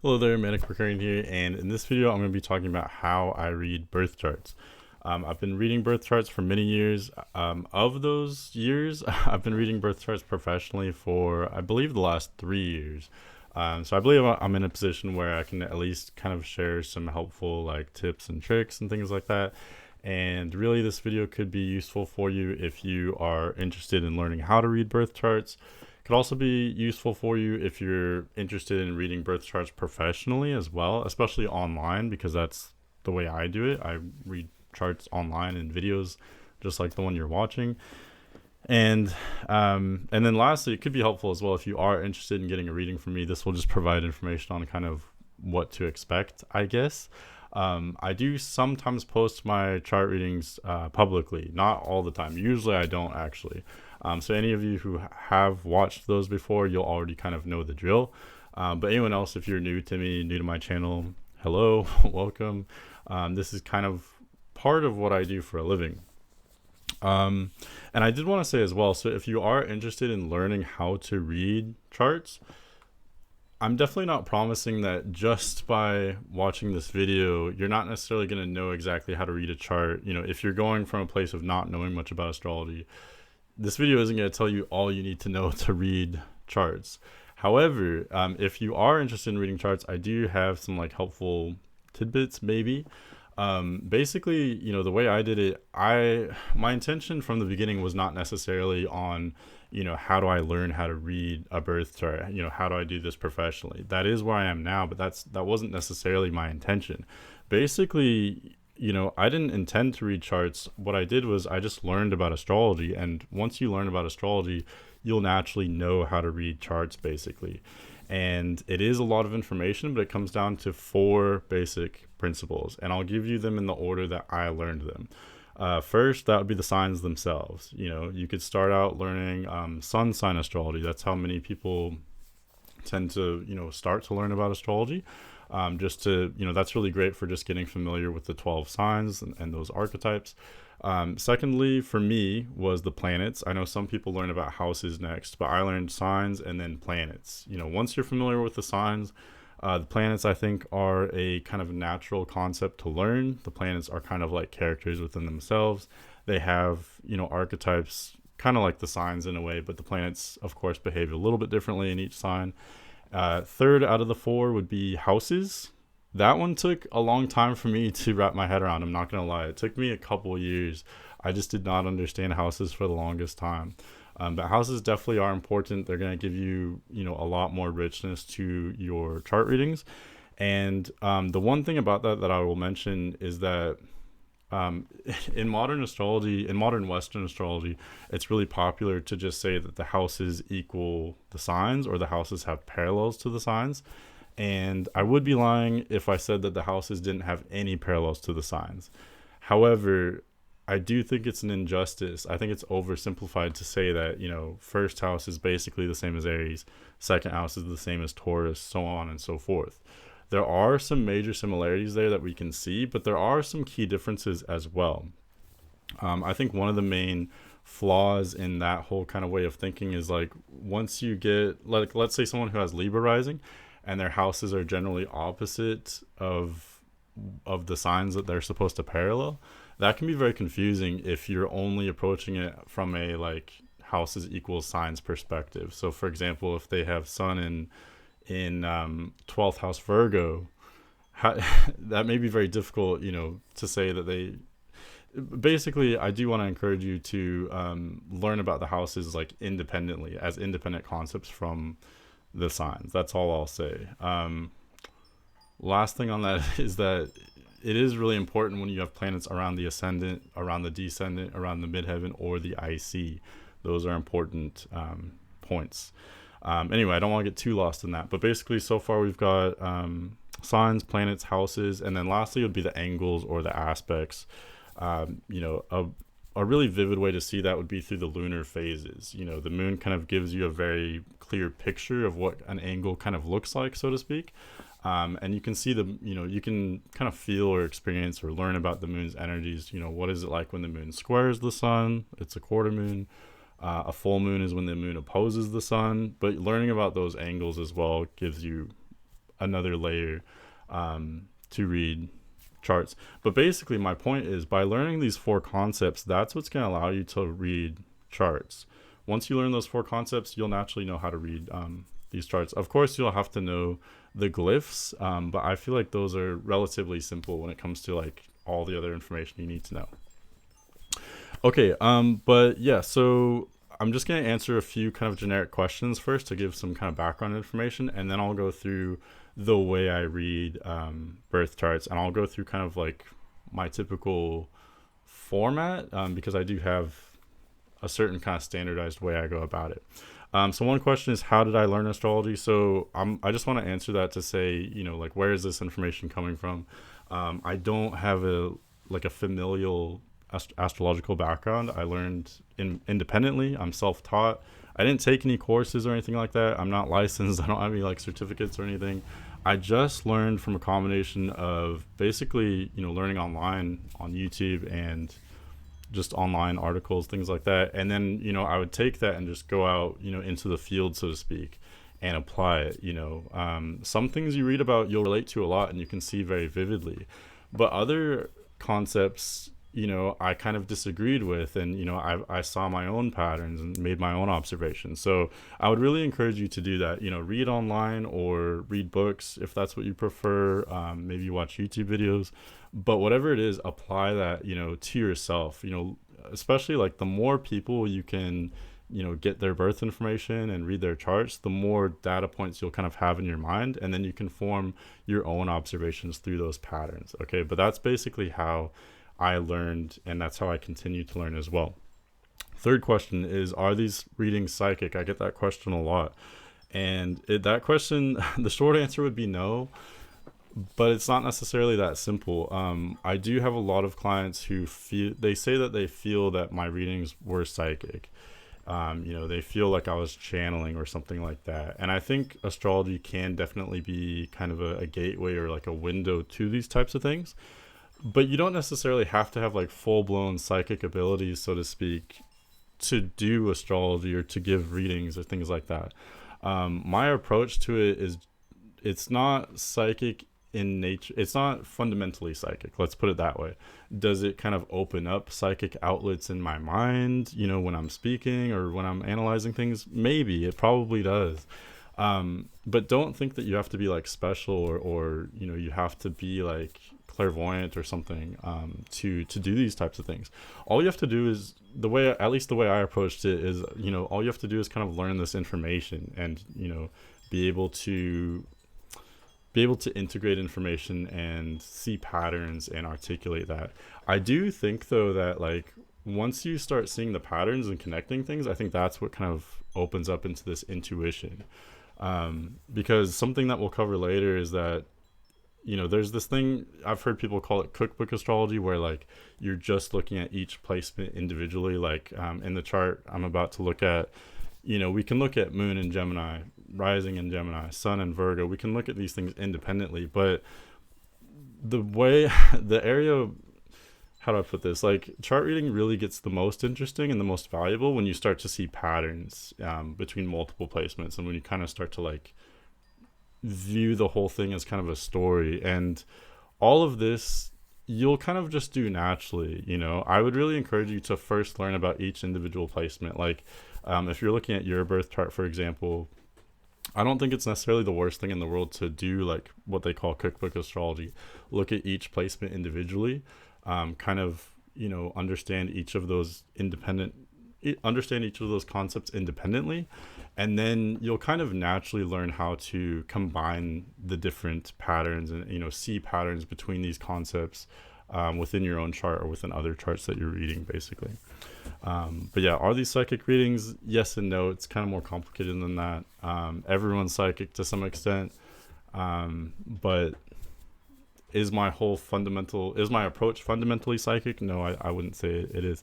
Hello there, manic.mercurian here, and in this video I'm going to be talking about how I read birth charts. I've been reading birth charts for many years. Of those years, I've been reading birth charts professionally for, I believe, the last 3 years. So I believe I'm in a position where I can at least kind of share some helpful tips and tricks and things like that. And really, this video could be useful for you if you are interested in learning how to read birth charts. Could also be useful for you if you're interested in reading birth charts professionally as well, especially online, because that's the way I do it. I read charts online and videos just like the one you're watching. And then lastly, it could be helpful as well if you are interested in getting a reading from me. This will just provide information on kind of what to expect, I guess. I do sometimes post my chart readings publicly, not all the time. Usually I don't actually. So any of you who have watched those before, you'll already kind of know the drill. But anyone else, if you're new to me, new to my channel, hello, welcome. This is kind of part of what I do for a living. And I did want to say as well, so if you are interested in learning how to read charts, I'm definitely not promising that just by watching this video, you're not necessarily going to know exactly how to read a chart. If you're going from a place of not knowing much about astrology, this video isn't going to tell you all you need to know to read charts. However, if you are interested in reading charts, I do have some helpful tidbits maybe. Basically, the way I did it, my intention from the beginning was not necessarily on, how do I learn how to read a birth chart? How do I do this professionally? That is where I am now, but that wasn't necessarily my intention. Basically, I didn't intend to read charts. What I did was I just learned about astrology. And once you learn about astrology, you'll naturally know how to read charts, basically. And it is a lot of information, but it comes down to 4 basic principles. And I'll give you them in the order that I learned them. First, that would be the signs themselves. You could start out learning sun sign astrology. That's how many people tend to, start to learn about astrology. That's really great for just getting familiar with the 12 signs and those archetypes. Secondly, for me, was the planets. I know some people learn about houses next, but I learned signs and then planets. Once you're familiar with the signs, the planets, I think, are a kind of natural concept to learn. The planets are kind of like characters within themselves. They have, archetypes kind of like the signs in a way, but the planets, of course, behave a little bit differently in each sign. Third out of the 4 would be houses. That one took a long time for me to wrap my head around. I'm not going to lie. It took me a couple years. I just did not understand houses for the longest time. But houses definitely are important. They're going to give you, a lot more richness to your chart readings. And the one thing about that I will mention is that in modern astrology, in modern Western astrology, it's really popular to just say that the houses equal the signs, or the houses have parallels to the signs. And I would be lying if I said that the houses didn't have any parallels to the signs. However, I do think it's an injustice. I think it's oversimplified to say that, first house is basically the same as Aries, second house is the same as Taurus, so on and so forth. There are some major similarities there that we can see, but there are some key differences as well. I think one of the main flaws in that whole kind of way of thinking is once you get, let's say someone who has Libra rising, and their houses are generally opposite of the signs that they're supposed to parallel. That can be very confusing if you're only approaching it from a houses equals signs perspective. So for example, if they have sun in 12th house Virgo, that may be very difficult, to say that they. Basically, I do want to encourage you to learn about the houses independently, as independent concepts from the signs. That's all I'll say. Last thing on that is that it is really important when you have planets around the ascendant, around the descendant, around the midheaven, or the IC. Those are important points. Anyway, I don't want to get too lost in that, but basically so far we've got signs, planets, houses, and then lastly would be the angles or the aspects. A really vivid way to see that would be through the lunar phases. The moon kind of gives you a very clear picture of what an angle kind of looks like, so to speak. And you can see you can kind of feel or experience or learn about the moon's energies. What is it like when the moon squares the sun? It's a quarter moon. A full moon is when the moon opposes the sun. But learning about those angles as well gives you another layer to read charts. But basically, my point is by learning these four concepts, that's what's going to allow you to read charts. Once you learn those four concepts, you'll naturally know how to read these charts. Of course, you'll have to know the glyphs, but I feel like those are relatively simple when it comes to like all the other information you need to know. Okay, but yeah, so I'm just going to answer a few kind of generic questions first to give some kind of background information, and then I'll go through the way I read birth charts, and I'll go through kind of like my typical format because I do have a certain kind of standardized way I go about it. So one question is, how did I learn astrology? So I just want to answer that to say, like, where is this information coming from? I don't have a familial astrological background. I learned independently. I'm self-taught. I didn't take any courses or anything like that. I'm not licensed. I don't have any like certificates or anything. I just learned from a combination of basically, learning online on YouTube and just online articles, things like that. And then, I would take that and just go out, into the field, so to speak, and apply it. Some things you read about, you'll relate to a lot and you can see very vividly. But other concepts, I kind of disagreed with, and I saw my own patterns and made my own observations. So I would really encourage you to do that. Read online or read books if that's what you prefer. Maybe watch YouTube videos, but whatever it is, apply that to yourself. Especially like the more people you can get their birth information and read their charts, the more data points you'll kind of have in your mind, and then you can form your own observations through those patterns. Okay, but that's basically how I learned, and that's how I continue to learn as well. Third question is, are these readings psychic? I get that question a lot. And that question, the short answer would be no, but it's not necessarily that simple. I do have a lot of clients who they say that they feel that my readings were psychic. They feel like I was channeling or something like that. And I think astrology can definitely be kind of a gateway or like a window to these types of things. But you don't necessarily have to have like full-blown psychic abilities, so to speak, to do astrology or to give readings or things like that. My approach to it is, it's not psychic in nature. It's not fundamentally psychic. Let's put it that way. Does it kind of open up psychic outlets in my mind, when I'm speaking or when I'm analyzing things? Maybe. It probably does. But don't think that you have to be like special or you have to be like clairvoyant or something to do these types of things. All you have to do is, at least the way I approached it is, all you have to do is kind of learn this information and be able to integrate information and see patterns and articulate that. I do think though that like once you start seeing the patterns and connecting things, I think that's what kind of opens up into this intuition. Because something that we'll cover later is that there's this thing, I've heard people call it cookbook astrology, where like you're just looking at each placement individually. Like in the chart I'm about to look at, we can look at moon in Gemini, rising in Gemini, sun in Virgo. We can look at these things independently, but the area, how do I put this? Like chart reading really gets the most interesting and the most valuable when you start to see patterns between multiple placements, and when you kind of start to like view the whole thing as kind of a story. And all of this you'll kind of just do naturally. I would really encourage you to first learn about each individual placement. Like if you're looking at your birth chart, for example, I don't think it's necessarily the worst thing in the world to do like what they call cookbook astrology. Look at each placement individually, kind of understand each of those concepts independently, and then you'll kind of naturally learn how to combine the different patterns and see patterns between these concepts within your own chart or within other charts that you're reading, basically. But yeah, are these psychic readings? Yes and no. It's kind of more complicated than that. Everyone's psychic to some extent, but is my approach fundamentally psychic? No, I wouldn't say it is.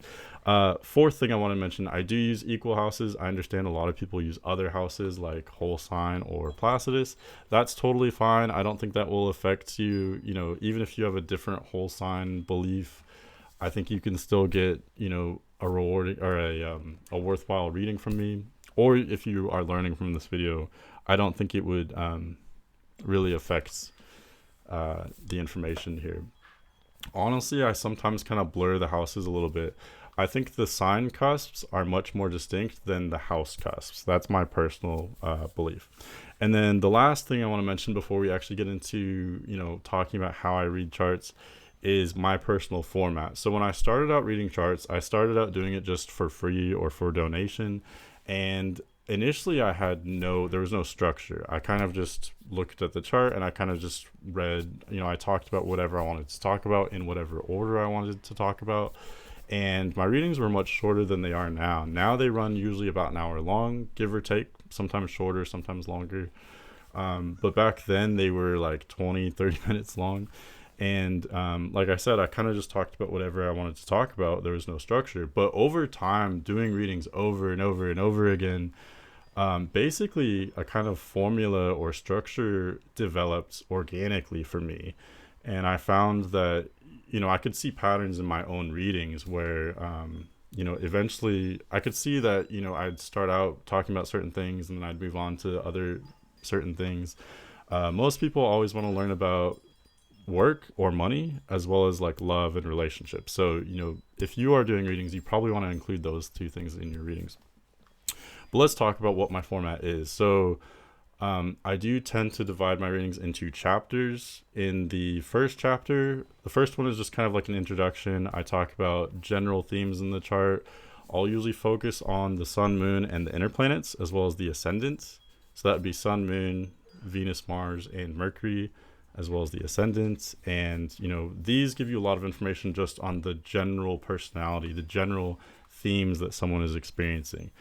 Fourth thing I want to mention, I do use equal houses. I understand a lot of people use other houses like whole sign or Placidus. That's totally fine. I don't think that will affect you. Even if you have a different whole sign belief, I think you can still get, a rewarding or a worthwhile reading from me. Or if you are learning from this video, I don't think it would really affects the information here. Honestly, I sometimes kind of blur the houses a little bit. I think the sign cusps are much more distinct than the house cusps. That's my personal belief. And then the last thing I want to mention before we actually get into, talking about how I read charts is my personal format. So when I started out reading charts, I started out doing it just for free or for donation. And initially there was no structure. I kind of just looked at the chart and I kind of just read, I talked about whatever I wanted to talk about in whatever order I wanted to talk about. And my readings were much shorter than they are now. Now they run usually about an hour long, give or take, sometimes shorter, sometimes longer. But back then they were like 20, 30 minutes long. And like I said, I kind of just talked about whatever I wanted to talk about. There was no structure. But over time, doing readings over and over and over again, basically a kind of formula or structure developed organically for me. And I found that, I could see patterns in my own readings where, eventually I could see that, I'd start out talking about certain things and then I'd move on to other certain things. Most people always want to learn about work or money as well as like love and relationships. So, if you are doing readings, you probably want to include those two things in your readings. But let's talk about what my format is. So I do tend to divide my readings into chapters. In the first chapter, the first one is just kind of like an introduction. I talk about general themes in the chart. I'll usually focus on the sun, moon, and the inner planets, as well as the ascendants. So that would be sun, moon, Venus, Mars, and Mercury, as well as the ascendants. And, these give you a lot of information just on the general personality, the general themes that someone is experiencing.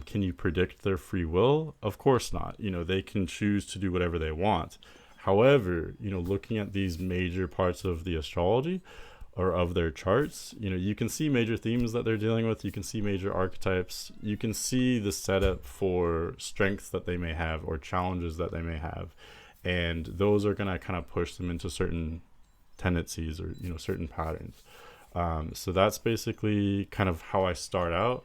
Can you predict their free will? Of course not. They can choose to do whatever they want. However, looking at these major parts of the astrology or of their charts, you can see major themes that they're dealing with. You can see major archetypes. You can see the setup for strengths that they may have or challenges that they may have. And those are going to kind of push them into certain tendencies or, certain patterns. So that's basically kind of how I start out.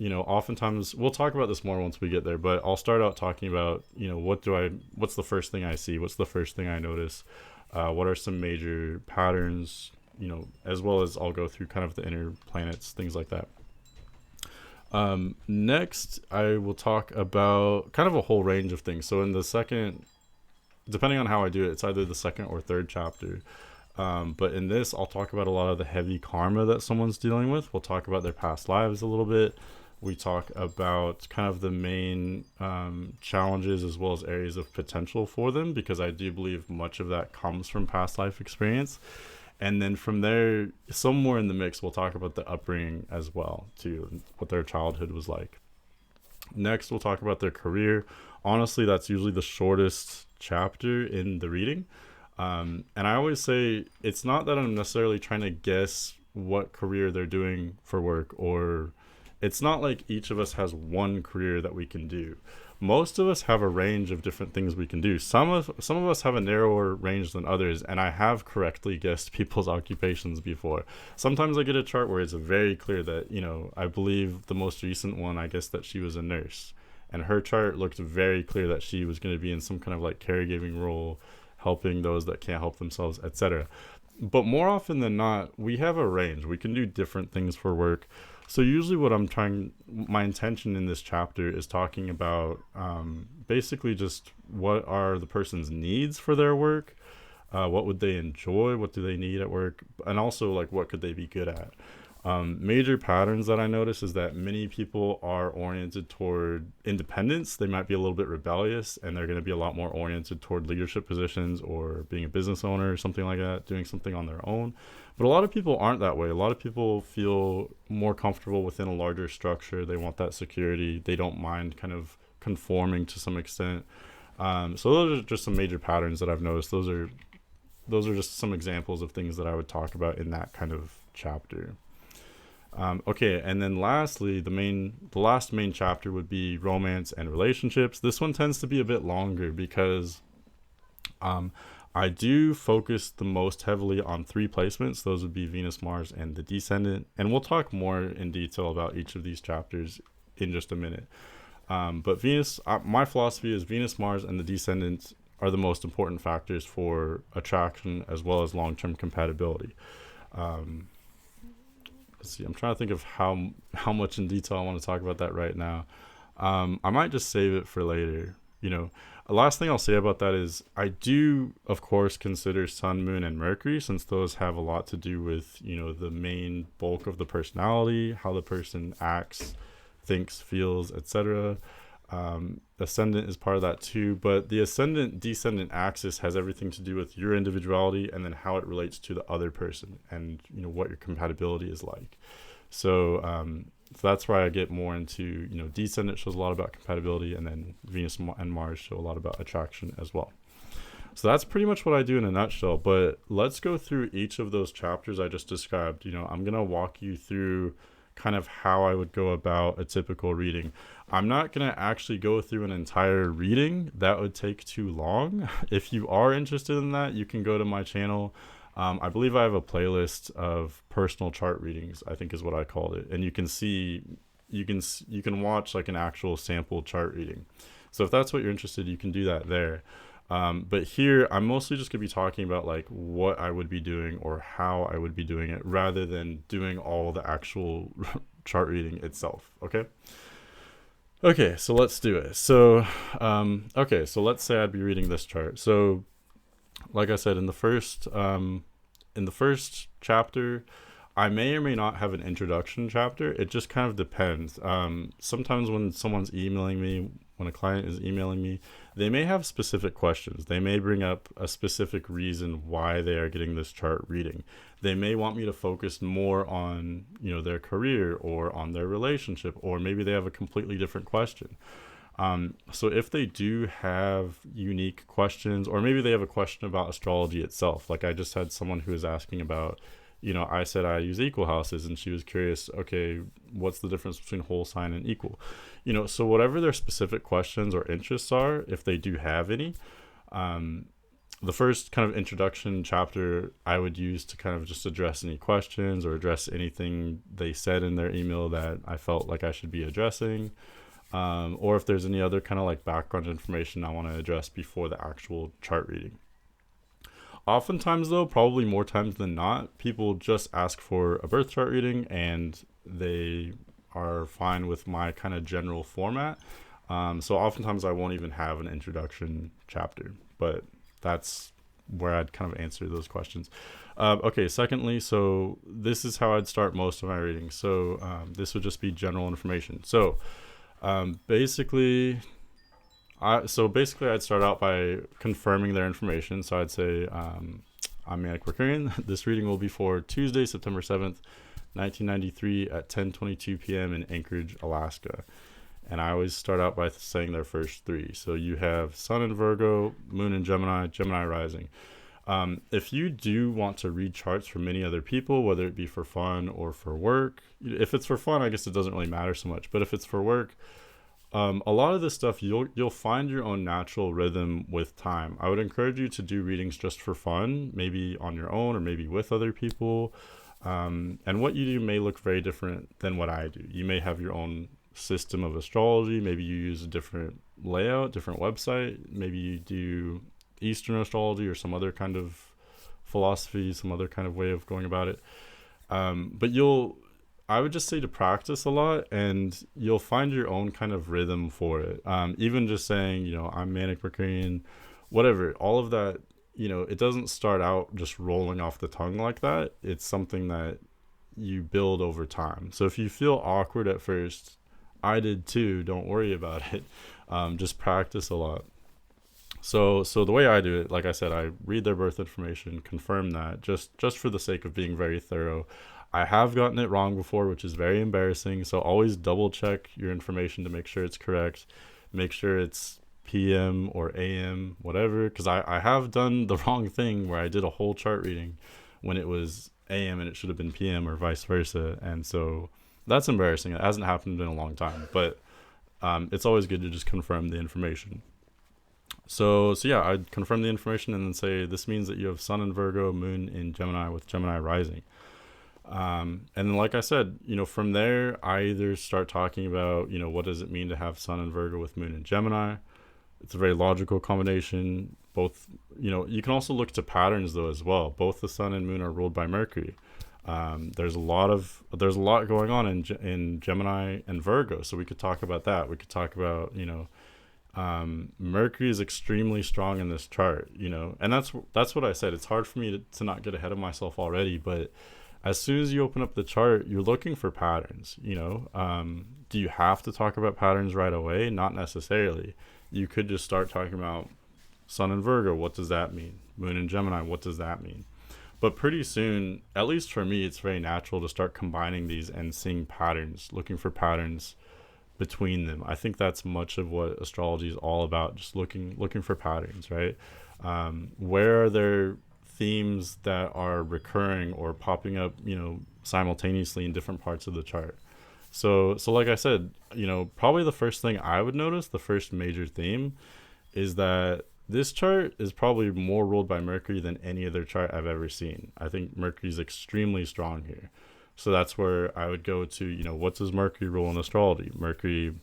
Oftentimes we'll talk about this more once we get there, but I'll start out talking about, what's the first thing I see? What's the first thing I notice? What are some major patterns, as well as I'll go through kind of the inner planets, things like that. Next, I will talk about kind of a whole range of things. So in the second, depending on how I do it, it's either the second or third chapter. But in this, I'll talk about a lot of the heavy karma that someone's dealing with. We'll talk about their past lives a little bit. We talk about kind of the main challenges as well as areas of potential for them, because I do believe much of that comes from past life experience. And then from there, somewhere in the mix, we'll talk about the upbringing as well, too, what their childhood was like. Next, we'll talk about their career. Honestly, that's usually the shortest chapter in the reading. And I always say it's not that I'm necessarily trying to guess what career they're doing for work, or it's not like each of us has one career that we can do. Most of us have a range of different things we can do. Some of us have a narrower range than others, and I have correctly guessed people's occupations before. Sometimes I get a chart where it's very clear that, I believe the most recent one, I guess that she was a nurse, and her chart looked very clear that she was going to be in some kind of like caregiving role, helping those that can't help themselves, etc. But more often than not, we have a range. We can do different things for work. So usually my intention in this chapter is talking about basically just what are the person's needs for their work, what would they enjoy, what do they need at work, and also like what could they be good at. Major patterns that I notice is that many people are oriented toward independence. They might be a little bit rebellious, and they're going to be a lot more oriented toward leadership positions or being a business owner or something like that, doing something on their own. But a lot of people aren't that way. A lot of people feel more comfortable within a larger structure. They want that security. They don't mind kind of conforming to some extent. So those are just some major patterns that I've noticed. Those are just some examples of things that I would talk about in that kind of chapter. Okay, and then lastly, the last main chapter would be romance and relationships. This one tends to be a bit longer because I do focus the most heavily on 3 placements. Those would be Venus, Mars, and the descendant. And we'll talk more in detail about each of these chapters in just a minute. But Venus, my philosophy is Venus, Mars, and the descendant are the most important factors for attraction as well as long-term compatibility. Um, let's see, I'm trying to think of how much in detail I want to talk about that right now. I might just save it for later. You know, the last thing I'll say about that is I do, of course, consider Sun, Moon, and Mercury, since those have a lot to do with, you know, the main bulk of the personality, how the person acts, thinks, feels, etc. Ascendant is part of that too, but the ascendant descendant axis has everything to do with your individuality and then how it relates to the other person, and you know what your compatibility is like. So that's why I get more into, you know, descendant shows a lot about compatibility, and then Venus and Mars show a lot about attraction as well. So that's pretty much what I do in a nutshell, but let's go through each of those chapters I just described. You know, I'm going to walk you through kind of how I would go about a typical reading. I'm not going to actually go through an entire reading. That would take too long. If you are interested in that, you can go to my channel. I believe I have a playlist of personal chart readings, I think is what I called it. And you can see, you can watch like an actual sample chart reading. So if that's what you're interested in, you can do that there. But here, I'm mostly just going to be talking about like what I would be doing or how I would be doing it, rather than doing all the actual chart reading itself. Okay, so let's do it. So let's say I'd be reading this chart. So like I said, in the first chapter, I may or may not have an introduction chapter. It just kind of depends. Sometimes when someone's emailing me, when a client is emailing me, they may have specific questions. They may bring up a specific reason why they are getting this chart reading. They may want me to focus more on, you know, their career or on their relationship, or maybe they have a completely different question. So if they do have unique questions, or maybe they have a question about astrology itself, like I just had someone who was asking about, you know, I said I use equal houses, and she was curious, okay, what's the difference between whole sign and equal? You know, so whatever their specific questions or interests are, if they do have any, the first kind of introduction chapter I would use to kind of just address any questions or address anything they said in their email that I felt like I should be addressing. Or if there's any other kind of like background information I want to address before the actual chart reading. Oftentimes though, probably more times than not, people just ask for a birth chart reading and they are fine with my kind of general format. So oftentimes I won't even have an introduction chapter, but that's where I'd kind of answer those questions. Okay, secondly, so this is how I'd start most of my readings. So this would just be general information. So basically I'd start out by confirming their information. So I'd say, I'm manic.mercurian. This reading will be for Tuesday, September 7th, 1993 at 10:22 p.m. in Anchorage, Alaska. And I always start out by saying their first three. So you have Sun in Virgo, Moon in Gemini, Gemini rising. If you do want to read charts for many other people, whether it be for fun or for work, if it's for fun, I guess it doesn't really matter so much. But if it's for work, a lot of this stuff, you'll find your own natural rhythm with time. I would encourage you to do readings just for fun, maybe on your own or maybe with other people. And what you do may look very different than what I do. You may have your own system of astrology. Maybe you use a different layout, different website. Maybe you do Eastern astrology or some other kind of philosophy, some other kind of way of going about it. But I would just say to practice a lot, and you'll find your own kind of rhythm for it. Even just saying, you know, I'm manic.mercurian, whatever, all of that, you know, it doesn't start out just rolling off the tongue like that. It's something that you build over time. So if you feel awkward at first, I did too, don't worry about it. Just practice a lot. So the way I do it, like I said, I read their birth information, confirm that, just for the sake of being very thorough. I have gotten it wrong before, which is very embarrassing. So always double check your information to make sure it's correct. Make sure it's PM or AM, whatever. Because I have done the wrong thing where I did a whole chart reading when it was AM and it should have been PM or vice versa. And so that's embarrassing. It hasn't happened in a long time. But it's always good to just confirm the information. So yeah, I'd confirm the information and then say, this means that you have Sun in Virgo, Moon in Gemini with Gemini rising. And then, like I said, you know, from there, I either start talking about, you know, what does it mean to have Sun in Virgo with Moon in Gemini? It's a very logical combination. both, you can also look to patterns though as well. Both the sun and moon are ruled by Mercury. There's a lot going on in Gemini and Virgo, so we could talk about that. We could talk about, Mercury is extremely strong in this chart, and that's what I said. It's hard for me to not get ahead of myself already, but as soon as you open up the chart, you're looking for patterns. Do you have to talk about patterns right away? Not necessarily. You could just start talking about sun in Virgo. What does that mean? Moon in Gemini. What does that mean? But pretty soon, at least for me, it's very natural to start combining these and seeing patterns, looking for patterns between them. I think that's much of what astrology is all about, just looking for patterns, right? Where are there themes that are recurring or popping up, simultaneously in different parts of the chart? So like I said, probably the first thing I would notice, the first major theme, is that this chart is probably more ruled by Mercury than any other chart I've ever seen. I think Mercury's extremely strong here. So that's where I would go to, what does Mercury rule in astrology? Mercury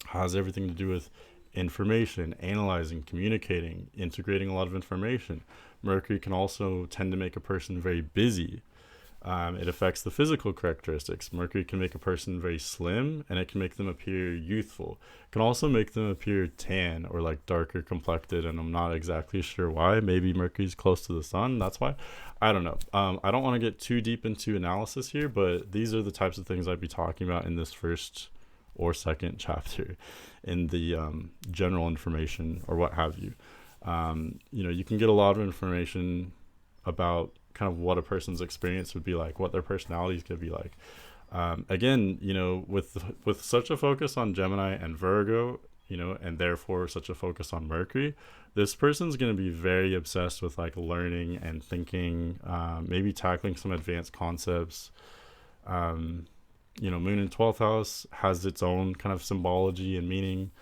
has everything to do with information, analyzing, communicating, integrating a lot of information. Mercury can also tend to make a person very busy. It affects the physical characteristics. Mercury can make a person very slim, and it can make them appear youthful. It can also make them appear tan or like darker complected, and I'm not exactly sure why. Maybe Mercury's close to the sun, that's why. I don't know. I don't want to get too deep into analysis here, but these are the types of things I'd be talking about in this first or second chapter in the general information or what have you. You can get a lot of information about kind of what a person's experience would be like, what their personalities could be like. Again, with such a focus on Gemini and Virgo, and therefore such a focus on Mercury, this person's going to be very obsessed with like learning and thinking, maybe tackling some advanced concepts. Moon in 12th house has its own kind of symbology and meaning.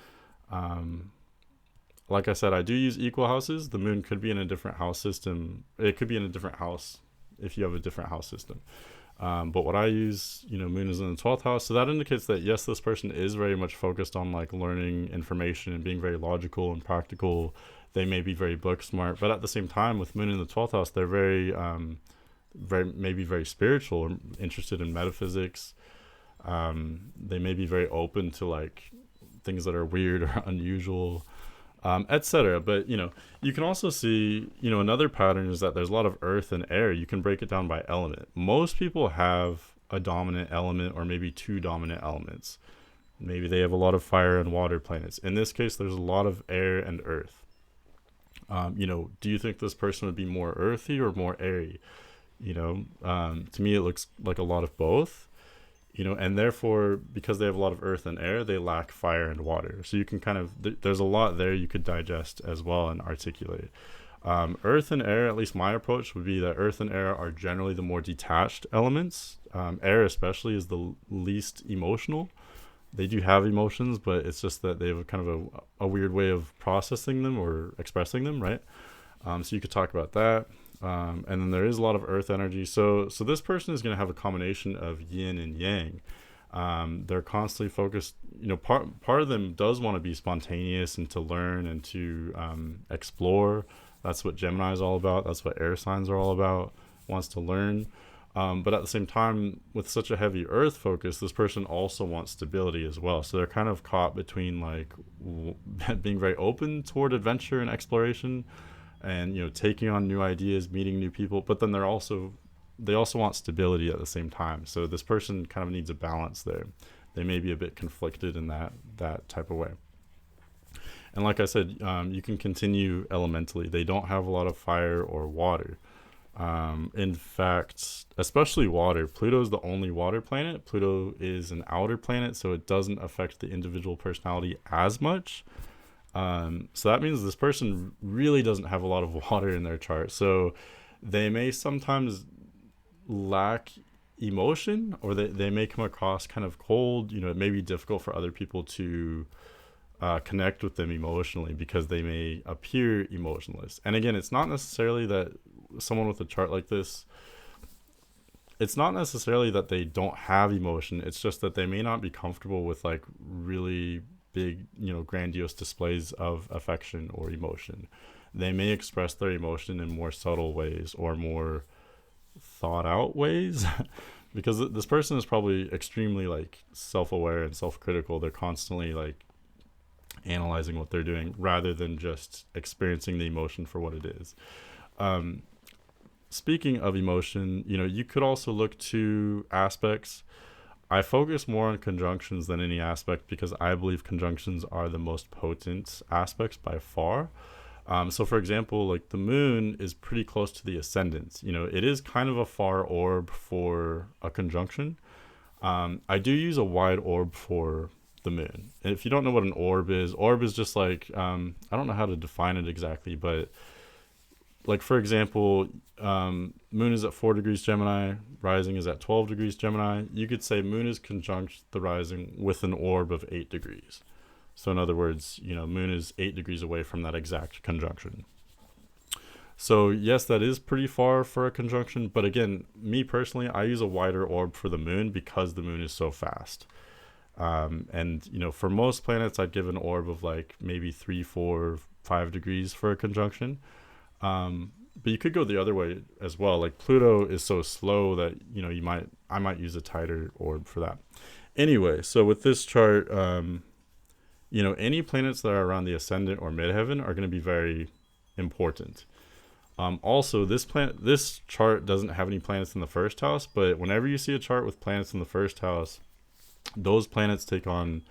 Like I said, I do use equal houses. The moon could be in a different house system. It could be in a different house if you have a different house system. But what I use, moon is in the 12th house. So that indicates that, yes, this person is very much focused on like learning information and being very logical and practical. They may be very book smart, but at the same time, with moon in the 12th house, they're very spiritual or interested in metaphysics. They may be very open to like things that are weird or unusual. Etc. But you can also see, another pattern is that there's a lot of earth and air. You can break it down by element. Most people have a dominant element or maybe two dominant elements. Maybe they have a lot of fire and water planets. In this case, there's a lot of air and earth. Do you think this person would be more earthy or more airy? To me, it looks like a lot of both. And therefore, because they have a lot of earth and air, they lack fire and water. So you can there's a lot there you could digest as well and articulate. Earth and air, at least my approach would be that earth and air are generally the more detached elements. Air especially is the least emotional. They do have emotions, but it's just that they have kind of a weird way of processing them or expressing them, right? So you could talk about that. And then there is a lot of earth energy. So this person is going to have a combination of yin and yang. They're constantly focused, part of them does want to be spontaneous and to learn and to explore. That's what Gemini is all about. That's what air signs are all about, wants to learn. But at the same time, with such a heavy earth focus, this person also wants stability as well. So they're kind of caught between like being very open toward adventure and exploration and taking on new ideas, meeting new people, but then they also want stability at the same time. So this person kind of needs a balance there. They may be a bit conflicted in that type of way. And like I said, you can continue elementally. They don't have a lot of fire or water. In fact, especially water. Pluto is the only water planet. Pluto is an outer planet, so it doesn't affect the individual personality as much. So that means this person really doesn't have a lot of water in their chart. So they may sometimes lack emotion, or they may come across kind of cold. It may be difficult for other people to connect with them emotionally because they may appear emotionless. And again, it's not necessarily that someone with a chart like this, it's not necessarily that they don't have emotion. It's just that they may not be comfortable with like really big, grandiose displays of affection or emotion. they may express their emotion in more subtle ways or more thought out ways. Because this person is probably extremely like self-aware and self-critical. They're constantly like analyzing what they're doing rather than just experiencing the emotion for what it is. um, Speaking of emotion, you could also look to aspects. I focus more on conjunctions than any aspect because I believe conjunctions are the most potent aspects by far. So for example, like the moon is pretty close to the ascendant. It is kind of a far orb for a conjunction. I do use a wide orb for the moon. And if you don't know what an orb is just like, I don't know how to define it exactly, but like for example, moon is at 4 degrees Gemini, rising is at 12 degrees Gemini. You could say moon is conjunct the rising with an orb of 8 degrees. So in other words, moon is 8 degrees away from that exact conjunction. So yes, that is pretty far for a conjunction, but again, me personally, I use a wider orb for the moon because the moon is so fast. And for most planets, I'd give an orb of like maybe 3, 4, 5 degrees for a conjunction. But you could go the other way as well. Like Pluto is so slow that I might use a tighter orb for that. Anyway, so with this chart, any planets that are around the ascendant or midheaven are going to be very important. Also, this chart doesn't have any planets in the first house, but whenever you see a chart with planets in the first house, those planets take on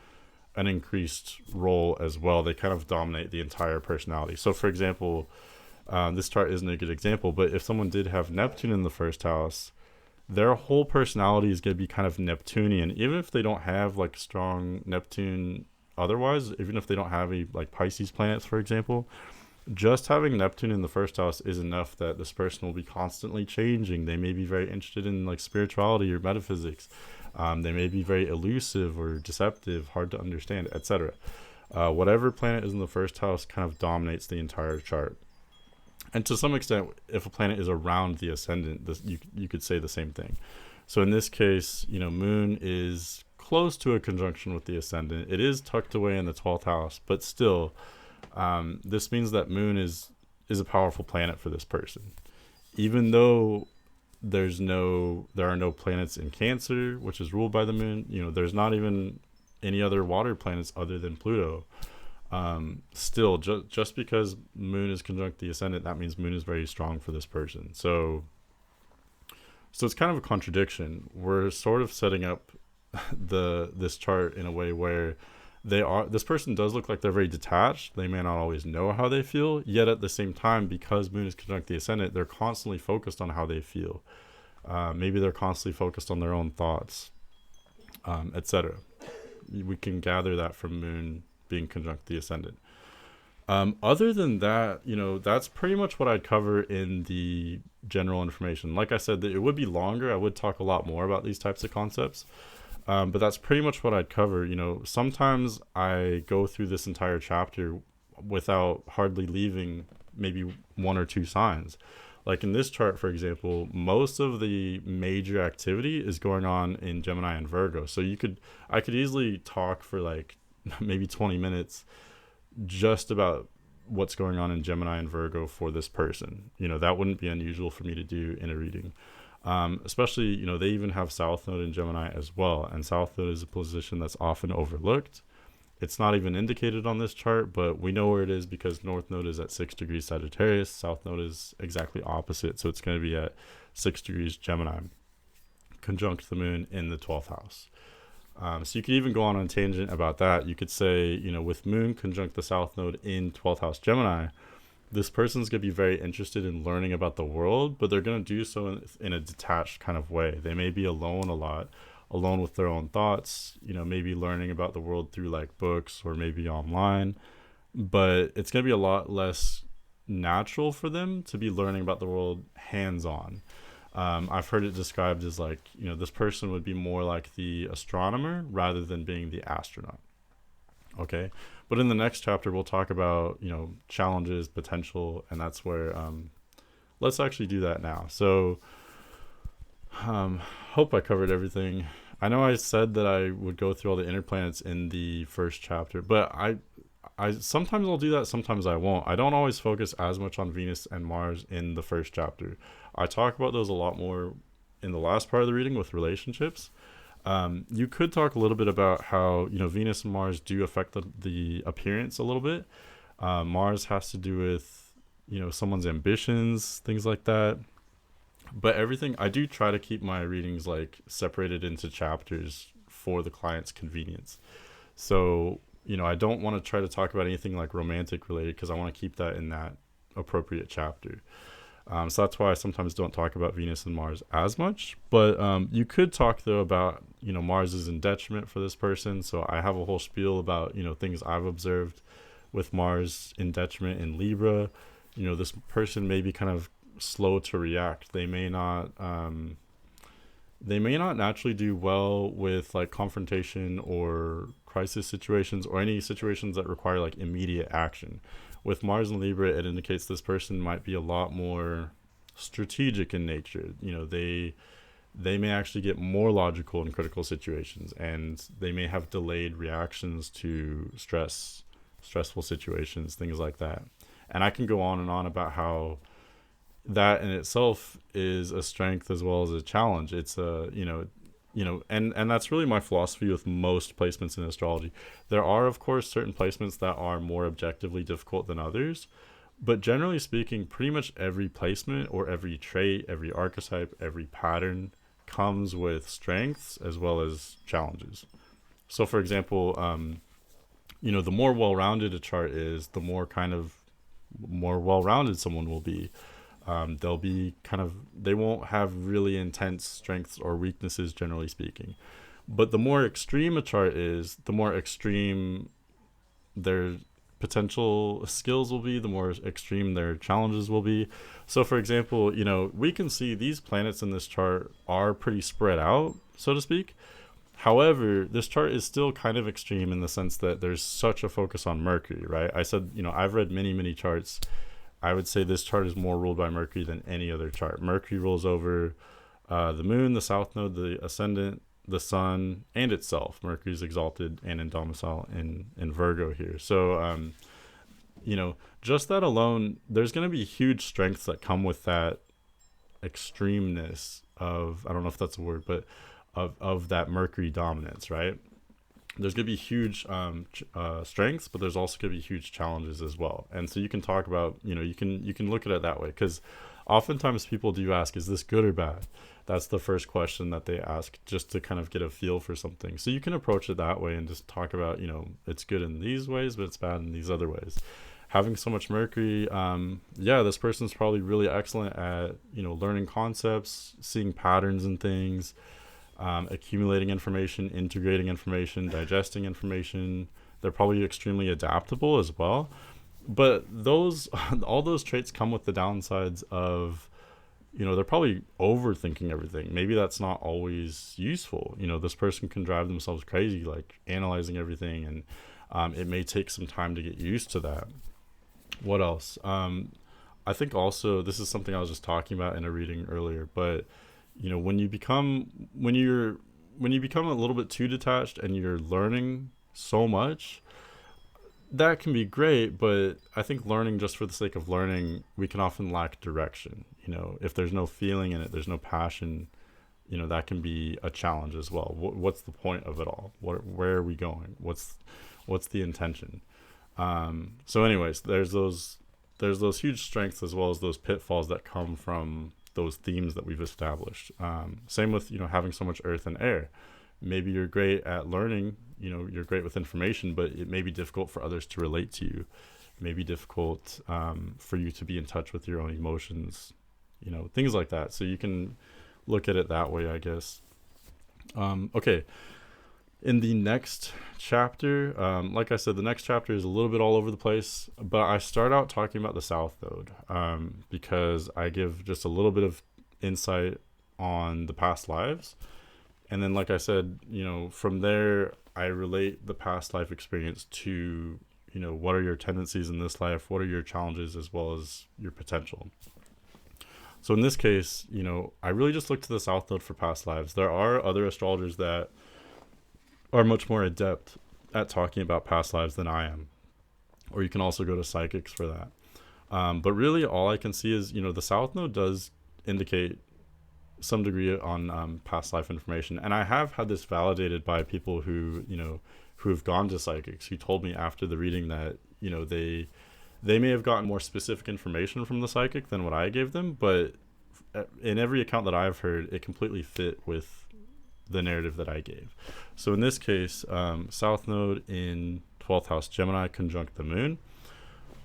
an increased role as well. They kind of dominate the entire personality. So for example, this chart isn't a good example, but if someone did have Neptune in the first house, their whole personality is going to be kind of Neptunian, even if they don't have like strong Neptune otherwise, even if they don't have any like Pisces planets, for example. Just having Neptune in the first house is enough that this person will be constantly changing. They may be very interested in like spirituality or metaphysics. They may be very elusive or deceptive, hard to understand, etc. Whatever planet is in the first house kind of dominates the entire chart. And to some extent, if a planet is around the ascendant, you could say the same thing. So in this case, moon is close to a conjunction with the ascendant. It is tucked away in the 12th house, but still, this means that moon is a powerful planet for this person. Even though there are no planets in Cancer, which is ruled by the moon, there's not even any other water planets other than Pluto. Still, just because moon is conjunct the ascendant, that means moon is very strong for this person. So it's kind of a contradiction. We're sort of setting up this chart in a way where this person does look like they're very detached. They may not always know how they feel, yet at the same time, because moon is conjunct the ascendant, they're constantly focused on how they feel. Maybe they're constantly focused on their own thoughts, etc. We can gather that from moon being conjunct the ascendant. Other than that, that's pretty much what I'd cover in the general information. Like I said, it would be longer. I would talk a lot more about these types of concepts. But that's pretty much what I'd cover. Sometimes I go through this entire chapter without hardly leaving maybe 1 or 2 signs. Like in this chart, for example, most of the major activity is going on in Gemini and Virgo. So I could easily talk for like maybe 20 minutes just about what's going on in Gemini and Virgo for this person. That wouldn't be unusual for me to do in a reading. Especially, they even have South Node in Gemini as well. And South Node is a position that's often overlooked. It's not even indicated on this chart, but we know where it is because North Node is at 6 degrees Sagittarius. South Node is exactly opposite. So it's going to be at 6 degrees Gemini, conjunct the moon in the 12th house. So you could even go on a tangent about that. You could say, with moon conjunct the South Node in 12th house Gemini, this person's going to be very interested in learning about the world, but they're going to do so in a detached kind of way. They may be alone a lot, alone with their own thoughts, maybe learning about the world through like books or maybe online, but it's going to be a lot less natural for them to be learning about the world hands-on. I've heard it described as like, this person would be more like the astronomer rather than being the astronaut. Okay. But in the next chapter, we'll talk about, challenges, potential, and that's where, let's actually do that now. So, hope I covered everything. I know I said that I would go through all the inner planets in the first chapter, but I sometimes I'll do that, sometimes I won't. I don't always focus as much on Venus and Mars in the first chapter. I talk about those a lot more in the last part of the reading with relationships. You could talk a little bit about how, Venus and Mars do affect the appearance a little bit. Mars has to do with, someone's ambitions, things like that. But everything, I do try to keep my readings like separated into chapters for the client's convenience. So, I don't want to try to talk about anything like romantic related because I want to keep that in that appropriate chapter. So that's why I sometimes don't talk about Venus and Mars as much. But you could talk, though, about, Mars is in detriment for this person. So I have a whole spiel about, things I've observed with Mars in detriment in Libra. This person may be kind of slow to react. They may not naturally do well with like confrontation or crisis situations or any situations that require like immediate action. With Mars and Libra, it indicates this person might be a lot more strategic in nature. They may actually get more logical in critical situations, and they may have delayed reactions to stressful situations, things like that. And I can go on and on about how that in itself is a strength as well as a challenge. It's and that's really my philosophy with most placements in astrology. There are, of course, certain placements that are more objectively difficult than others, but generally speaking, pretty much every placement or every trait, every archetype, every pattern comes with strengths as well as challenges. So, for example, the more well-rounded a chart is, the more well-rounded someone will be. They won't have really intense strengths or weaknesses, generally speaking. But the more extreme a chart is, the more extreme their potential skills will be, the more extreme their challenges will be. So, for example, we can see these planets in this chart are pretty spread out, so to speak. However, this chart is still kind of extreme in the sense that there's such a focus on Mercury, right? I said, I've read many, many charts. I would say this chart is more ruled by Mercury than any other chart. Mercury rules over the moon, the south node, the ascendant, the sun, and itself. Mercury's exalted and in domicile in Virgo here. So, just that alone, there's going to be huge strengths that come with that extremeness of, I don't know if that's a word, but of that Mercury dominance, right? There's going to be huge strengths, but there's also going to be huge challenges as well. And so you can talk about, you can look at it that way, because oftentimes people do ask, is this good or bad? That's the first question that they ask, just to kind of get a feel for something. So you can approach it that way and just talk about, it's good in these ways, but it's bad in these other ways. Having so much Mercury, this person's probably really excellent at, learning concepts, seeing patterns in things, accumulating information, integrating information, digesting information. They're probably extremely adaptable as well. But all those traits come with the downsides of, they're probably overthinking everything. Maybe that's not always useful. This person can drive themselves crazy, like analyzing everything, and it may take some time to get used to that. What else? I think also, this is something I was just talking about in a reading earlier, but when you become a little bit too detached and you're learning so much, that can be great. But I think learning just for the sake of learning, we can often lack direction. If there's no feeling in it, there's no passion, that can be a challenge as well. What's the point of it all? Where are we going? What's the intention? So anyways, there's those huge strengths as well as those pitfalls that come from those themes that we've established. Same with, having so much earth and air. Maybe you're great at learning, you're great with information, but it may be difficult for others to relate to you. It may be difficult for you to be in touch with your own emotions, things like that. So you can look at it that way, I guess. Okay. In the next chapter, like I said, the next chapter is a little bit all over the place, but I start out talking about the South Node because I give just a little bit of insight on the past lives. And then, like I said, from there, I relate the past life experience to, what are your tendencies in this life? What are your challenges as well as your potential? So in this case, I really just look to the South Node for past lives. There are other astrologers that are much more adept at talking about past lives than I am. or you can also go to psychics for that. But really, all I can see is, the South Node does indicate some degree on past life information, and I have had this validated by people who have gone to psychics, who told me after the reading that they may have gotten more specific information from the psychic than what I gave them, but in every account that I've heard, it completely fit with the narrative that I gave. So in this case, South Node in 12th house Gemini conjunct the moon.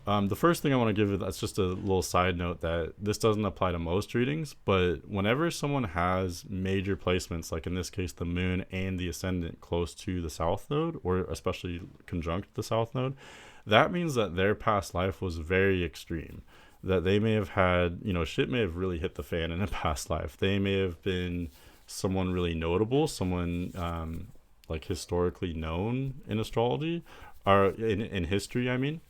The first thing I want to give, that's just a little side note, that this doesn't apply to most readings, but whenever someone has major placements, like in this case the moon and the ascendant close to the South Node, or especially conjunct the South Node, that means that their past life was very extreme, that they may have had, shit may have really hit the fan in a past life. They may have been someone really notable, someone like historically known in astrology, or in history, I mean.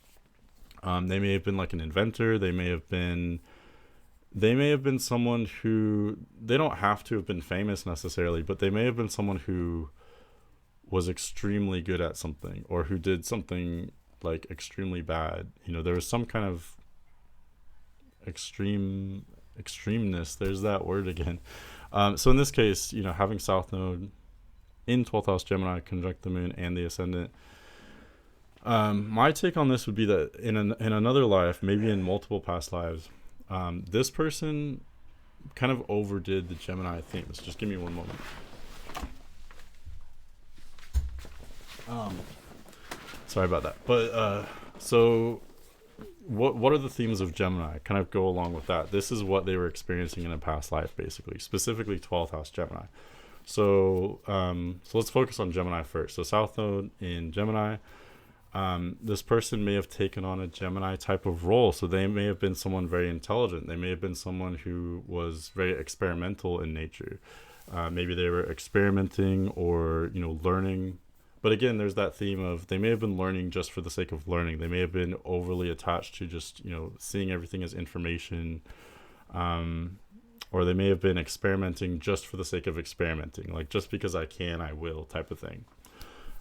They may have been like an inventor. They may have been someone who, they don't have to have been famous necessarily, but they may have been someone who was extremely good at something, or who did something like extremely bad. There was some kind of extremeness. There's that word again. So in this case, having South Node in 12th house Gemini conjunct the moon and the ascendant, my take on this would be that in another life, maybe in multiple past lives, this person kind of overdid the Gemini themes. Just give me one moment. Sorry about that. But so what are the themes of Gemini? Kind of go along with that. This is what they were experiencing in a past life, basically, specifically 12th house Gemini. So let's focus on Gemini first. So South Node in Gemini. This person may have taken on a Gemini type of role. So they may have been someone very intelligent. They may have been someone who was very experimental in nature. Maybe they were experimenting or, learning. But again, there's that theme of they may have been learning just for the sake of learning. They may have been overly attached to just, seeing everything as information. Or they may have been experimenting just for the sake of experimenting. Like, just because I can, I will type of thing.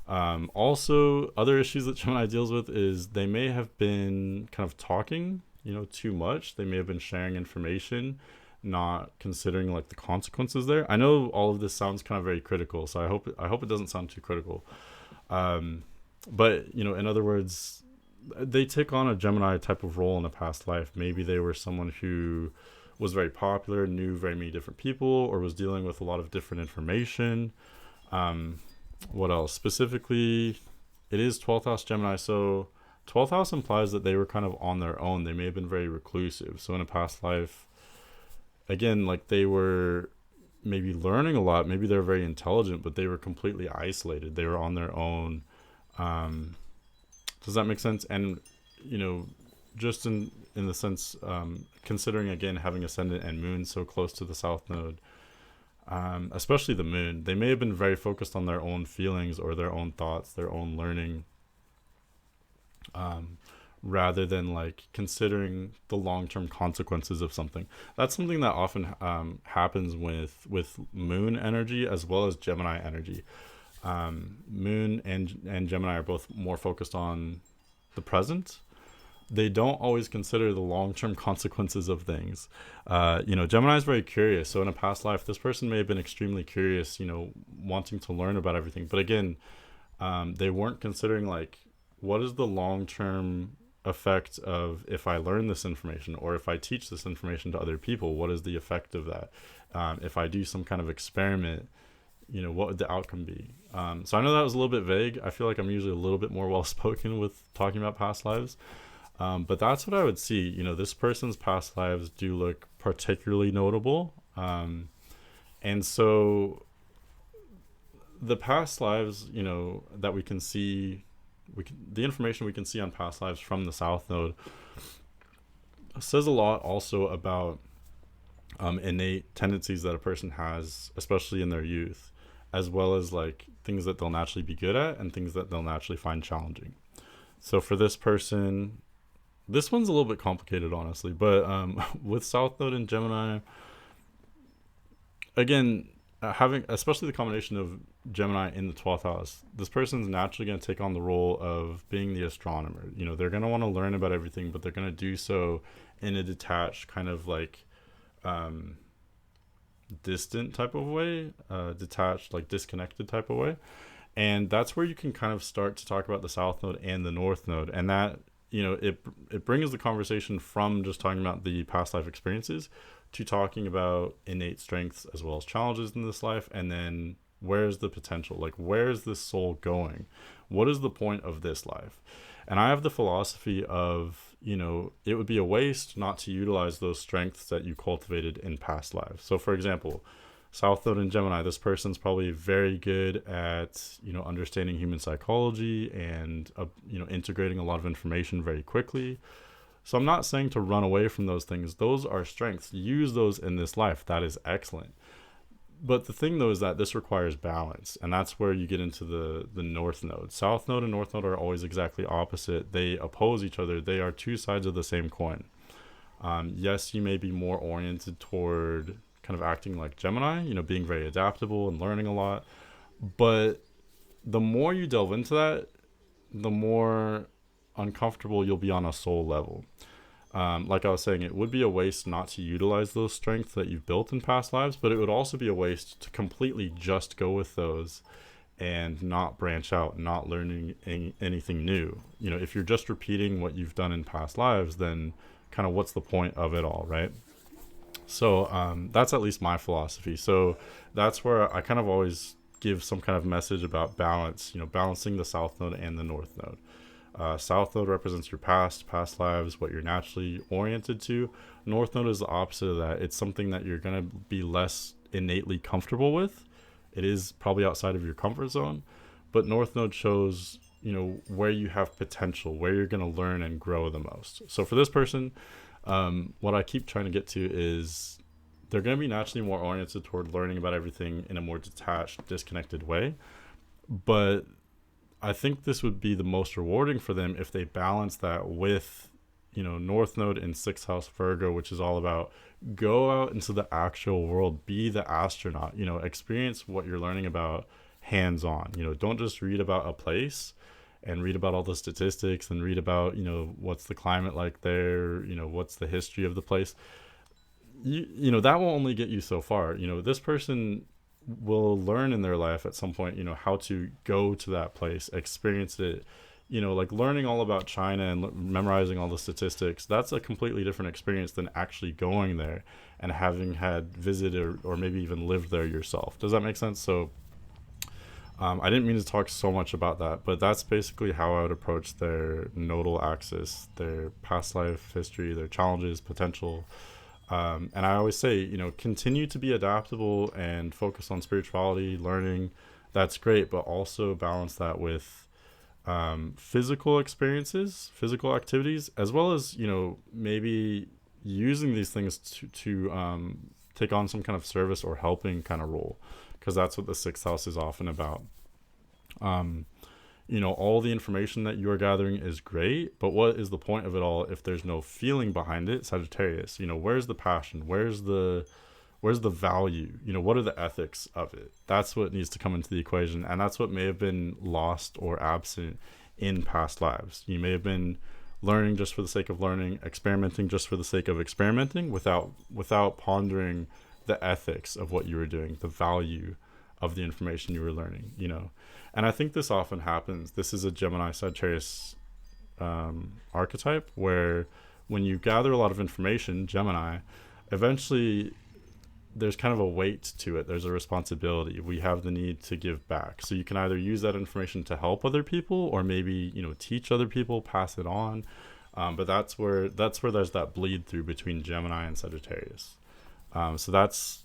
Also, other issues that Gemini deals with is they may have been kind of talking, too much. They may have been sharing information, not considering like the consequences there. I know all of this sounds kind of very critical, so I hope it doesn't sound too critical. But in other words, they take on a Gemini type of role in a past life. Maybe they were someone who was very popular, knew very many different people, or was dealing with a lot of different information. What else? Specifically, it is 12th house Gemini, so 12th house implies that they were kind of on their own. They may have been very reclusive. So in a past life, again, like they were maybe learning a lot. Maybe they're very intelligent, but they were completely isolated. They were on their own. Does that make sense? And, just in the sense, considering, again, having ascendant and moon so close to the South Node, especially the moon, they may have been very focused on their own feelings or their own thoughts, their own learning, rather than like considering the long-term consequences of something. That's something that often happens with moon energy as well as Gemini energy. Moon and Gemini are both more focused on the present. They don't always consider the long-term consequences of things. Gemini is very curious. So in a past life, this person may have been extremely curious, wanting to learn about everything. But again, they weren't considering like, what is the long-term effect of if I learn this information, or if I teach this information to other people, what is the effect of that? If I do some kind of experiment, what would the outcome be? So I know that was a little bit vague. I feel like I'm usually a little bit more well-spoken with talking about past lives. But that's what I would see. This person's past lives do look particularly notable. And so the past lives, that we can see, the information we can see on past lives from the South Node says a lot also about innate tendencies that a person has, especially in their youth, as well as like things that they'll naturally be good at and things that they'll naturally find challenging. So for this person, this one's a little bit complicated, honestly, but with South Node and Gemini, again, having, especially the combination of Gemini in the 12th house, this person's naturally going to take on the role of being the astronomer. You know, they're going to want to learn about everything, but they're going to do so in a detached, kind of like um, distant type of way, detached, like disconnected type of way. And that's where you can kind of start to talk about the South Node and the North Node. And that, you know, it brings the conversation from just talking about the past life experiences to talking about innate strengths as well as challenges in this life, and then where's the potential, like where's this soul going, what is the point of this life. And I have the philosophy of, you know, it would be a waste not to utilize those strengths that you cultivated in past lives. So for example, South Node in Gemini, this person's probably very good at, you know, understanding human psychology and you know, integrating a lot of information very quickly. So I'm not saying to run away from those things. Those are strengths. Use those in this life. That is excellent. But the thing though is that this requires balance, and that's where you get into the North Node. South Node and North Node are always exactly opposite. They oppose each other. They are two sides of the same coin. Yes, you may be more oriented toward kind of acting like Gemini, you know, being very adaptable and learning a lot. But the more you delve into that, the more uncomfortable you'll be on a soul level. Like I was saying, it would be a waste not to utilize those strengths that you've built in past lives, but it would also be a waste to completely just go with those and not branch out, not learning anything new. You know, if you're just repeating what you've done in past lives, then kind of what's the point of it all, right? So that's at least my philosophy. So that's where I kind of always give some kind of message about balance, you know, balancing the South Node and the North Node. South Node represents your past lives, what you're naturally oriented to. North Node is the opposite of that. It's something that you're going to be less innately comfortable with. It is probably outside of your comfort zone. But North Node shows, you know, where you have potential, where you're going to learn and grow the most. So for this person, what I keep trying to get to is they're going to be naturally more oriented toward learning about everything in a more detached, disconnected way. But I think this would be the most rewarding for them if they balance that with, you know, North Node in 6th house Virgo, which is all about go out into the actual world, be the astronaut, you know, experience what you're learning about hands on. You know, don't just read about a place and read about all the statistics and read about, you know, what's the climate like there, you know, what's the history of the place. You know, that will only get you so far. You know, this person will learn in their life at some point, you know, how to go to that place, experience it, you know, like learning all about China and memorizing all the statistics. That's a completely different experience than actually going there and having had visited or maybe even lived there yourself. Does that make sense? So I didn't mean to talk so much about that, but that's basically how I would approach their nodal axis, their past life history, their challenges, potential. And I always say, you know, continue to be adaptable and focus on spirituality, learning. That's great, but also balance that with physical experiences, physical activities, as well as, you know, maybe using these things to take on some kind of service or helping kind of role, because that's what the 6th house is often about. You know, all the information that you are gathering is great, but what is the point of it all if there's no feeling behind it? Sagittarius, you know, where's the passion? Where's the value? You know, what are the ethics of it? That's what needs to come into the equation, and that's what may have been lost or absent in past lives. You may have been learning just for the sake of learning, experimenting just for the sake of experimenting, without pondering the ethics of what you were doing, the value of the information you were learning, you know. And I think this often happens. This is a Gemini Sagittarius archetype, where when you gather a lot of information, Gemini, eventually there's kind of a weight to it. There's a responsibility. We have the need to give back. So you can either use that information to help other people, or maybe, you know, teach other people, pass it on. But that's where there's that bleed through between Gemini and Sagittarius. So that's,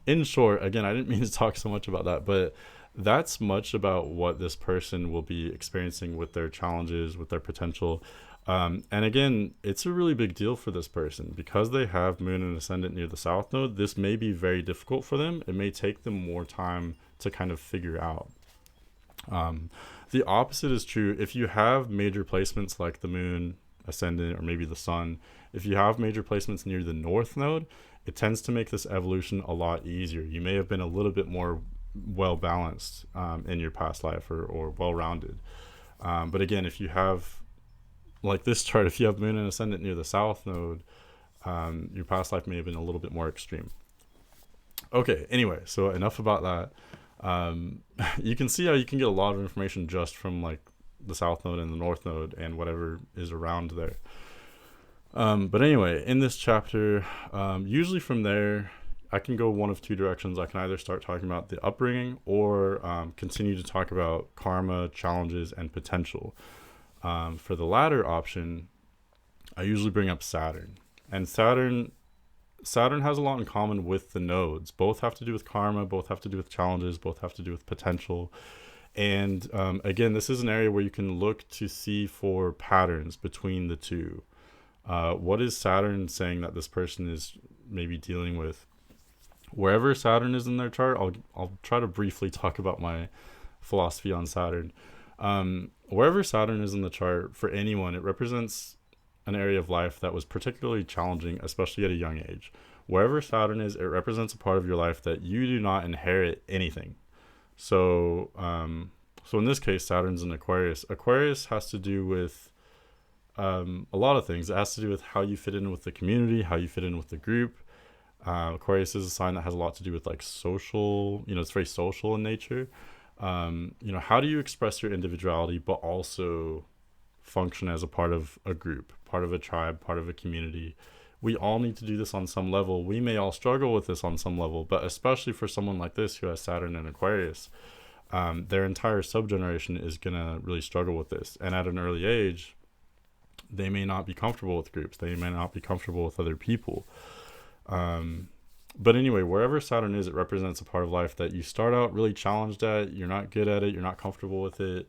in short, again, I didn't mean to talk so much about that, but that's much about what this person will be experiencing with their challenges, with their potential. And again, it's a really big deal for this person because they have moon and ascendant near the South Node. This may be very difficult for them. It may take them more time to kind of figure out. The opposite is true. If you have major placements like the moon ascendant, or maybe the sun, if you have major placements near the north node, it tends to make this evolution a lot easier. You may have been a little bit more well balanced in your past life, or well rounded. But again, if you have, like this chart, if you have moon and ascendant near the south node, your past life may have been a little bit more extreme. Okay, anyway, so enough about that. You can see how you can get a lot of information just from like the south node and the north node and whatever is around there. But anyway, in this chapter, usually from there, I can go one of two directions. I can either start talking about the upbringing, or continue to talk about karma, challenges, and potential. For the latter option, I usually bring up Saturn. And Saturn has a lot in common with the nodes. Both have to do with karma, both have to do with challenges, both have to do with potential. And again, this is an area where you can look to see for patterns between the two. What is Saturn saying that this person is maybe dealing with? Wherever Saturn is in their chart, I'll try to briefly talk about my philosophy on Saturn. Wherever Saturn is in the chart, for anyone, it represents an area of life that was particularly challenging, especially at a young age. Wherever Saturn is, it represents a part of your life that you do not inherit anything. So in this case, Saturn's in Aquarius. Aquarius has to do with a lot of things. It has to do with how you fit in with the community, how you fit in with the group. Aquarius is a sign that has a lot to do with like social, it's very social in nature. How do you express your individuality, but also function as a part of a group, part of a tribe, part of a community? We all need to do this on some level. We may all struggle with this on some level, but especially for someone like this who has Saturn in Aquarius, their entire subgeneration is going to really struggle with this. And at an early age, they may not be comfortable with groups. They may not be comfortable with other people. But anyway, wherever Saturn is, it represents a part of life that you start out really challenged at. You're not good at it. You're not comfortable with it.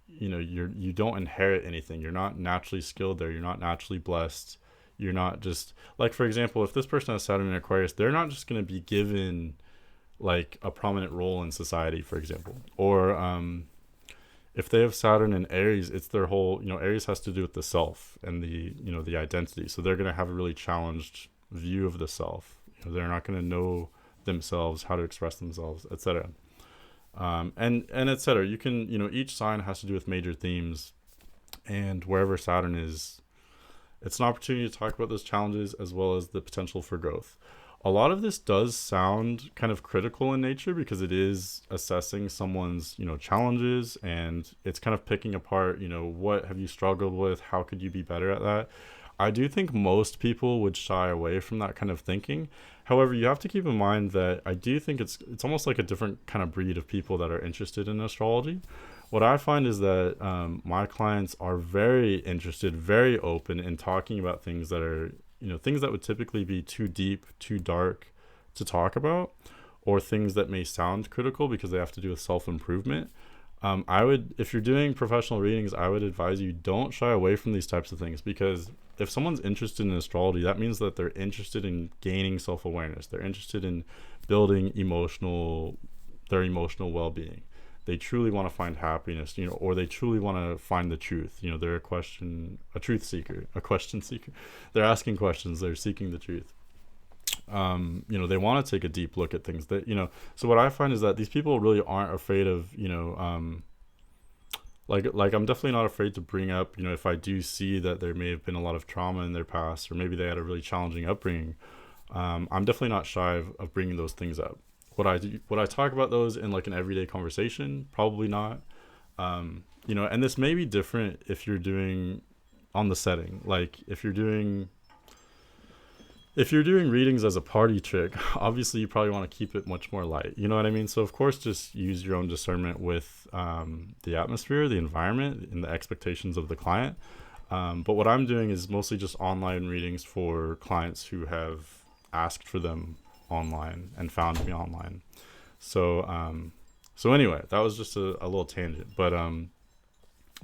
You don't inherit anything. You're not naturally skilled there. You're not naturally blessed. You're not just, like, for example, if this person has Saturn in Aquarius, they're not just going to be given like a prominent role in society, for example. Or if they have Saturn in Aries, it's their whole, Aries has to do with the self and the identity. So they're going to have a really challenged view of the self. They're not going to know themselves, how to express themselves, etc. And etc. You can, each sign has to do with major themes, and wherever Saturn is, it's an opportunity to talk about those challenges as well as the potential for growth. A lot of this does sound kind of critical in nature because it is assessing someone's, challenges, and it's kind of picking apart, what have you struggled with? How could you be better at that? I do think most people would shy away from that kind of thinking. However, you have to keep in mind that I do think it's almost like a different kind of breed of people that are interested in astrology. What I find is that my clients are very interested, very open in talking about things that are, things that would typically be too deep, too dark to talk about, or things that may sound critical because they have to do with self-improvement. If you're doing professional readings, I would advise you don't shy away from these types of things, because if someone's interested in astrology, that means that they're interested in gaining self-awareness. They're interested in building their emotional well-being. They truly want to find happiness, or they truly want to find the truth. They're a truth seeker, a question seeker. They're asking questions. They're seeking the truth. They want to take a deep look at things that, so what I find is that these people really aren't afraid of, like I'm definitely not afraid to bring up, if I do see that there may have been a lot of trauma in their past, or maybe they had a really challenging upbringing. I'm definitely not shy of bringing those things up. Would I talk about those in like an everyday conversation? Probably not. And this may be different if you're doing on the setting. Like if you're doing readings as a party trick, obviously you probably want to keep it much more light. You know what I mean? So of course, just use your own discernment with the atmosphere, the environment, and the expectations of the client. But what I'm doing is mostly just online readings for clients who have asked for them online and found me online. So anyway, that was just a little tangent. But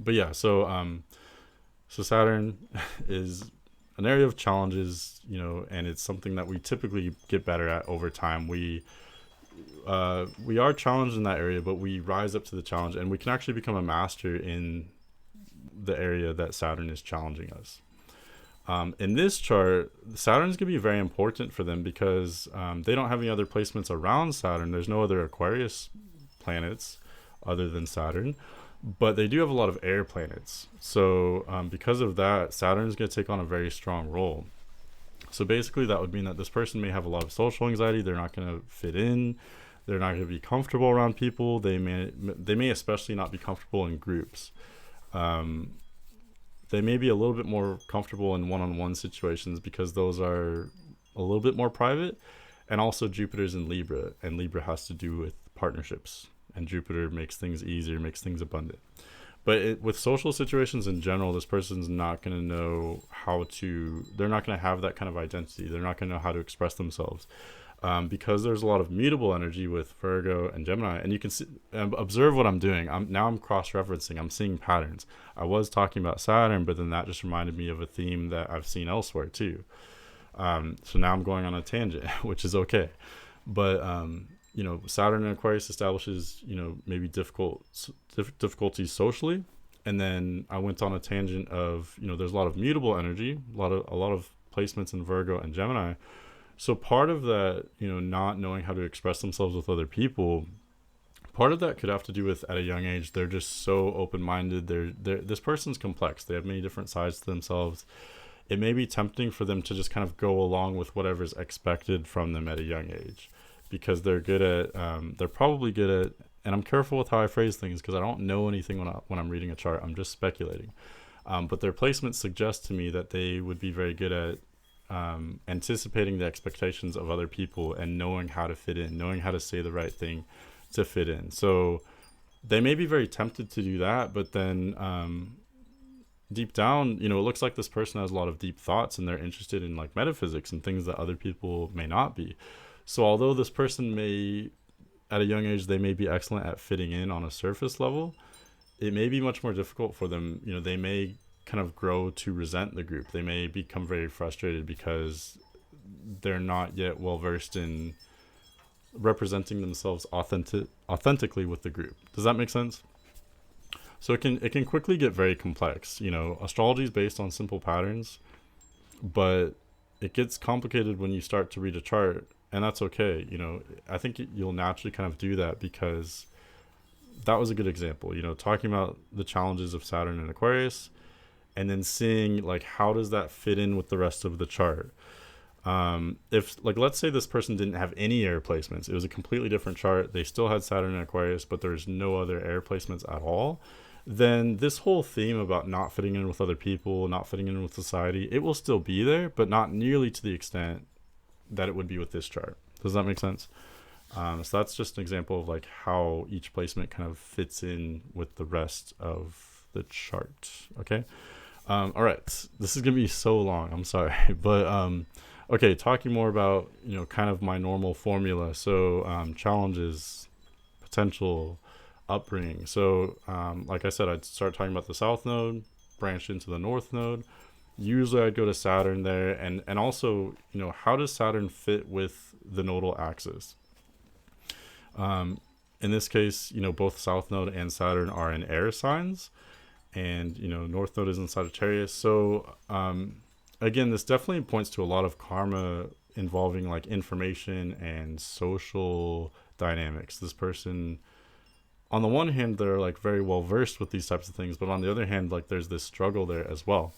yeah, so Saturn is an area of challenges, and it's something that we typically get better at over time. We are challenged in that area, but we rise up to the challenge, and we can actually become a master in the area that Saturn is challenging us. In this chart, Saturn's going to be very important for them because they don't have any other placements around Saturn. There's no other Aquarius planets other than Saturn, but they do have a lot of air planets. So because of that, Saturn's going to take on a very strong role. So basically that would mean that this person may have a lot of social anxiety. They're not going to fit in. They're not going to be comfortable around people. They may especially not be comfortable in groups. They may be a little bit more comfortable in one-on-one situations because those are a little bit more private. And also Jupiter's in Libra, and Libra has to do with partnerships, and Jupiter makes things easier, makes things abundant. But with social situations in general, this person's not going to know they're not going to have that kind of identity. They're not going to know how to express themselves. Because there's a lot of mutable energy with Virgo and Gemini, and you can observe what I'm doing. I'm cross-referencing. I'm seeing patterns. I was talking about Saturn, but then that just reminded me of a theme that I've seen elsewhere too. So now I'm going on a tangent, which is okay. But Saturn in Aquarius establishes maybe difficulties socially, and then I went on a tangent of there's a lot of mutable energy, a lot of placements in Virgo and Gemini. So part of that, not knowing how to express themselves with other people, part of that could have to do with at a young age, they're just so open-minded. This person's complex. They have many different sides to themselves. It may be tempting for them to just kind of go along with whatever's expected from them at a young age, because they're probably good at, and I'm careful with how I phrase things because I don't know anything when I'm reading a chart. I'm just speculating. But their placements suggest to me that they would be very good at anticipating the expectations of other people and knowing how to fit in, knowing how to say the right thing to fit in. So they may be very tempted to do that, but then deep down, it looks like this person has a lot of deep thoughts and they're interested in like metaphysics and things that other people may not be. So although this person may, at a young age, they may be excellent at fitting in on a surface level, it may be much more difficult for them. They may kind of grow to resent the group. They may become very frustrated because they're not yet well versed in representing themselves authentically with the group. Does that make sense? So it can quickly get very complex. Astrology is based on simple patterns, but it gets complicated when you start to read a chart, and that's okay. I think you'll naturally kind of do that because that was a good example. Talking about the challenges of Saturn and Aquarius, and then seeing like how does that fit in with the rest of the chart. If let's say this person didn't have any air placements, it was a completely different chart, they still had Saturn and Aquarius, but there's no other air placements at all, then this whole theme about not fitting in with other people, not fitting in with society, it will still be there, but not nearly to the extent that it would be with this chart. Does that make sense? So that's just an example of like how each placement kind of fits in with the rest of the chart. Okay. All right, this is gonna be so long, I'm sorry, but okay, talking more about kind of my normal formula. So challenges, potential, upbringing. So like I said, I'd start talking about the south node, branch into the north node. Usually I'd go to Saturn there, and also how does Saturn fit with the nodal axis? In this case, both south node and Saturn are in air signs, and north node is in Sagittarius. So again, this definitely points to a lot of karma involving like information and social dynamics. This person, on the one hand, they're like very well versed with these types of things, but on the other hand, like there's this struggle there as well.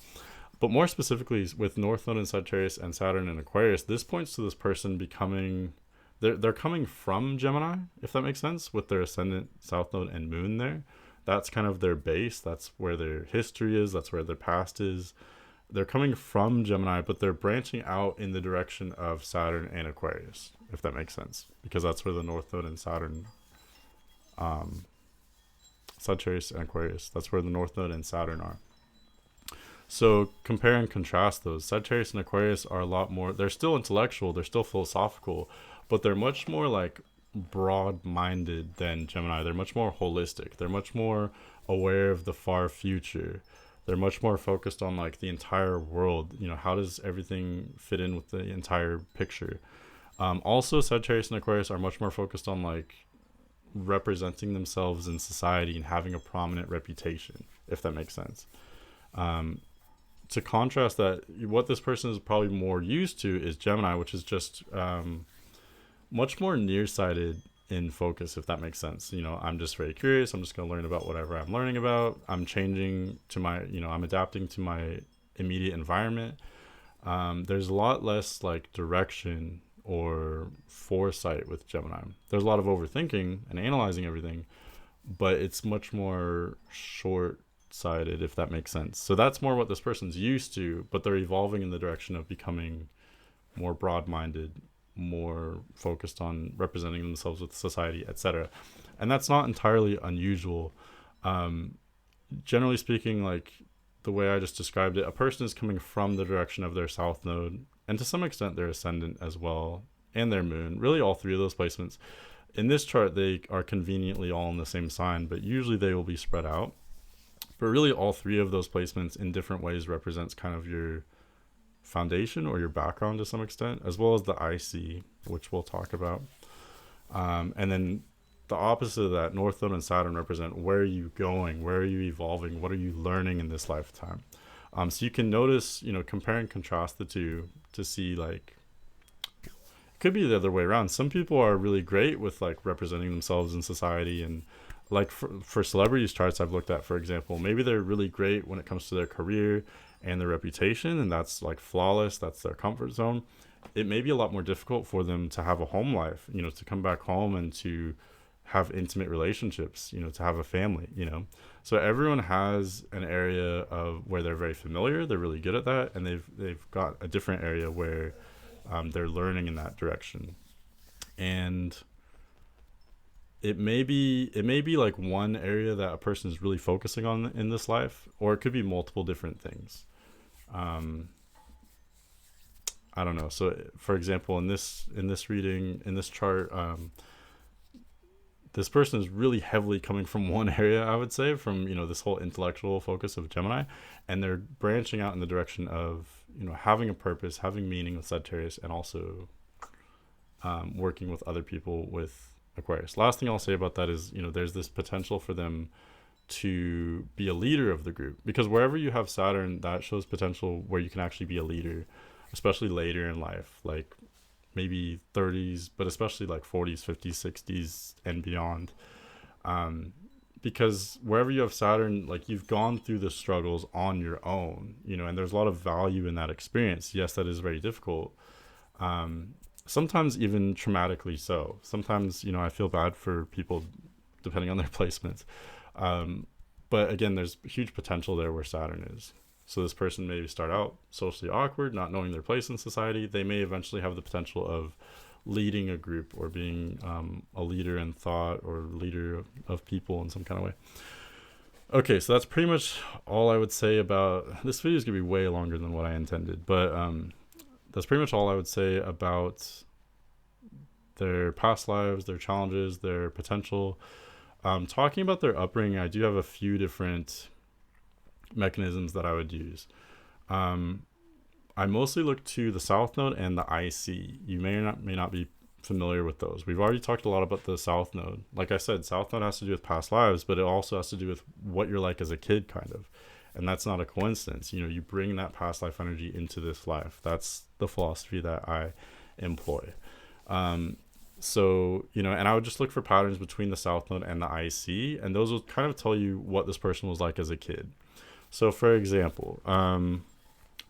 But more specifically with north node in Sagittarius and Saturn in Aquarius, this points to this person becoming, they're coming from Gemini, if that makes sense, with their ascendant, south node, and moon there. That's kind of their base. That's where their history is. That's where their past is. They're coming from Gemini, but they're branching out in the direction of Saturn and Aquarius, if that makes sense, because that's where the north node and Saturn, Sagittarius and Aquarius, that's where the north node and Saturn are. So compare and contrast those. Sagittarius and Aquarius are a lot more, they're still intellectual, they're still philosophical, but they're much more like broad-minded than Gemini. They're much more holistic. They're much more aware of the far future. They're much more focused on like the entire world. How does everything fit in with the entire picture? Also, Sagittarius and Aquarius are much more focused on like representing themselves in society and having a prominent reputation, if that makes sense. Um, to contrast that, what this person is probably more used to is Gemini, which is just much more nearsighted in focus, if that makes sense. I'm just very curious. I'm just going to learn about whatever I'm learning about. I'm changing to my, I'm adapting to my immediate environment. There's a lot less like direction or foresight with Gemini. There's a lot of overthinking and analyzing everything, but it's much more short sighted, if that makes sense. So that's more what this person's used to, but they're evolving in the direction of becoming more broad minded, more focused on representing themselves with society, etc. And that's not entirely unusual. Generally speaking, like the way I just described it, a person is coming from the direction of their south node, and to some extent their ascendant as well, and their moon, really all three of those placements. In this chart, they are conveniently all in the same sign, but usually they will be spread out. But really all three of those placements in different ways represents kind of your foundation or your background to some extent, as well as the IC, which we'll talk about. And then the opposite of that, North Node and Saturn represent where are you going, where are you evolving, what are you learning in this lifetime. So you can notice, compare and contrast the two to see, like, it could be the other way around. Some people are really great with like representing themselves in society, and like for celebrities charts I've looked at, for example, maybe they're really great when it comes to their career and their reputation, and that's like flawless, that's their comfort zone. It may be a lot more difficult for them to have a home life, to come back home and to have intimate relationships, to have a family, So everyone has an area of where they're very familiar, they're really good at that, and they've got a different area where they're learning in that direction. And it may be like one area that a person is really focusing on in this life, or it could be multiple different things. I don't know. So for example, in this reading, in this chart, this person is really heavily coming from one area, I would say, from this whole intellectual focus of Gemini, and they're branching out in the direction of having a purpose, having meaning with Sagittarius, and also working with other people with Aquarius. Last thing I'll say about that is there's this potential for them to be a leader of the group, because wherever you have Saturn, that shows potential where you can actually be a leader, especially later in life, like maybe 30s, but especially like 40s, 50s, 60s and beyond. Because wherever you have Saturn, like you've gone through the struggles on your own, and there's a lot of value in that experience. Yes, that is very difficult. Sometimes even traumatically so. Sometimes, I feel bad for people depending on their placements. But again, there's huge potential there where Saturn is. So this person may start out socially awkward, not knowing their place in society. They may eventually have the potential of leading a group or being a leader in thought or leader of people in some kind of way. Okay, so that's pretty much all I would say about this. Video is going to be way longer than what I intended, but that's pretty much all I would say about their past lives, their challenges, their potential. Talking about their upbringing, I do have a few different mechanisms that I would use. I mostly look to the South Node and the IC. You may not be familiar with those. We've already talked a lot about the South Node. Like I said, South Node has to do with past lives, but it also has to do with what you're like as a kid, kind of. And that's not a coincidence. You bring that past life energy into this life. That's the philosophy that I employ. So, and I would just look for patterns between the South Node and the IC, and those will kind of tell you what this person was like as a kid. So, for example,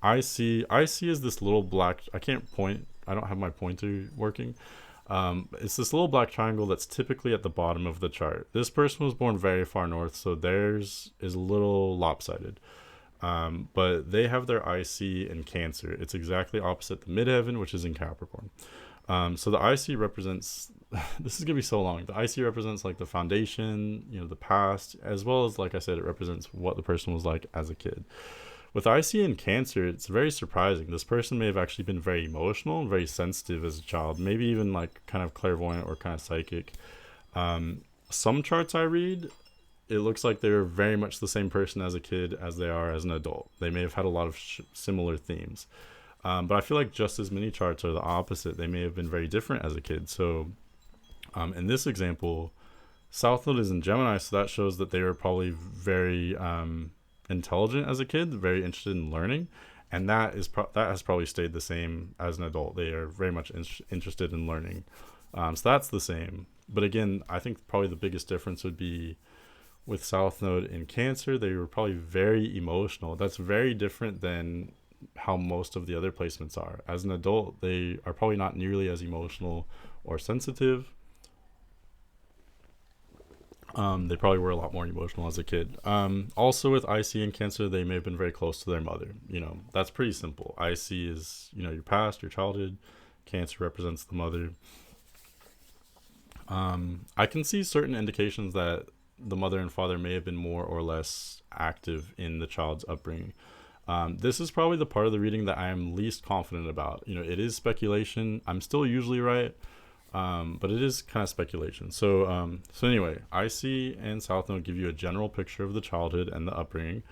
IC is this little black, I can't point, I don't have my pointer working. It's this little black triangle that's typically at the bottom of the chart. This person was born very far north, so theirs is a little lopsided. But they have their IC in Cancer. It's exactly opposite the midheaven, which is in Capricorn. So the IC represents, this is going to be so long. The IC represents like the foundation, the past, as well as, like I said, it represents what the person was like as a kid. With IC in Cancer, it's very surprising. This person may have actually been very emotional and very sensitive as a child, maybe even like kind of clairvoyant or kind of psychic. Some charts I read, it looks like they're very much the same person as a kid as they are as an adult. They may have had a lot of similar themes. But I feel like just as many charts are the opposite. They may have been very different as a kid. So in this example, South Node is in Gemini, so that shows that they were probably very intelligent as a kid, very interested in learning, and that has probably stayed the same as an adult. They are very much interested in learning, so that's the same. But again, I think probably the biggest difference would be with South Node in Cancer. They were probably very emotional. That's very different than how most of the other placements are. As an adult, they are probably not nearly as emotional or sensitive. They probably were a lot more emotional as a kid. Also with IC and Cancer, they may have been very close to their mother. That's pretty simple. IC is, your past, your childhood. Cancer represents the mother. I can see certain indications that the mother and father may have been more or less active in the child's upbringing. This is probably the part of the reading that I am least confident about. It is speculation. I'm still usually right, but it is kind of speculation. So anyway, IC and South Node give you a general picture of the childhood and the upbringing.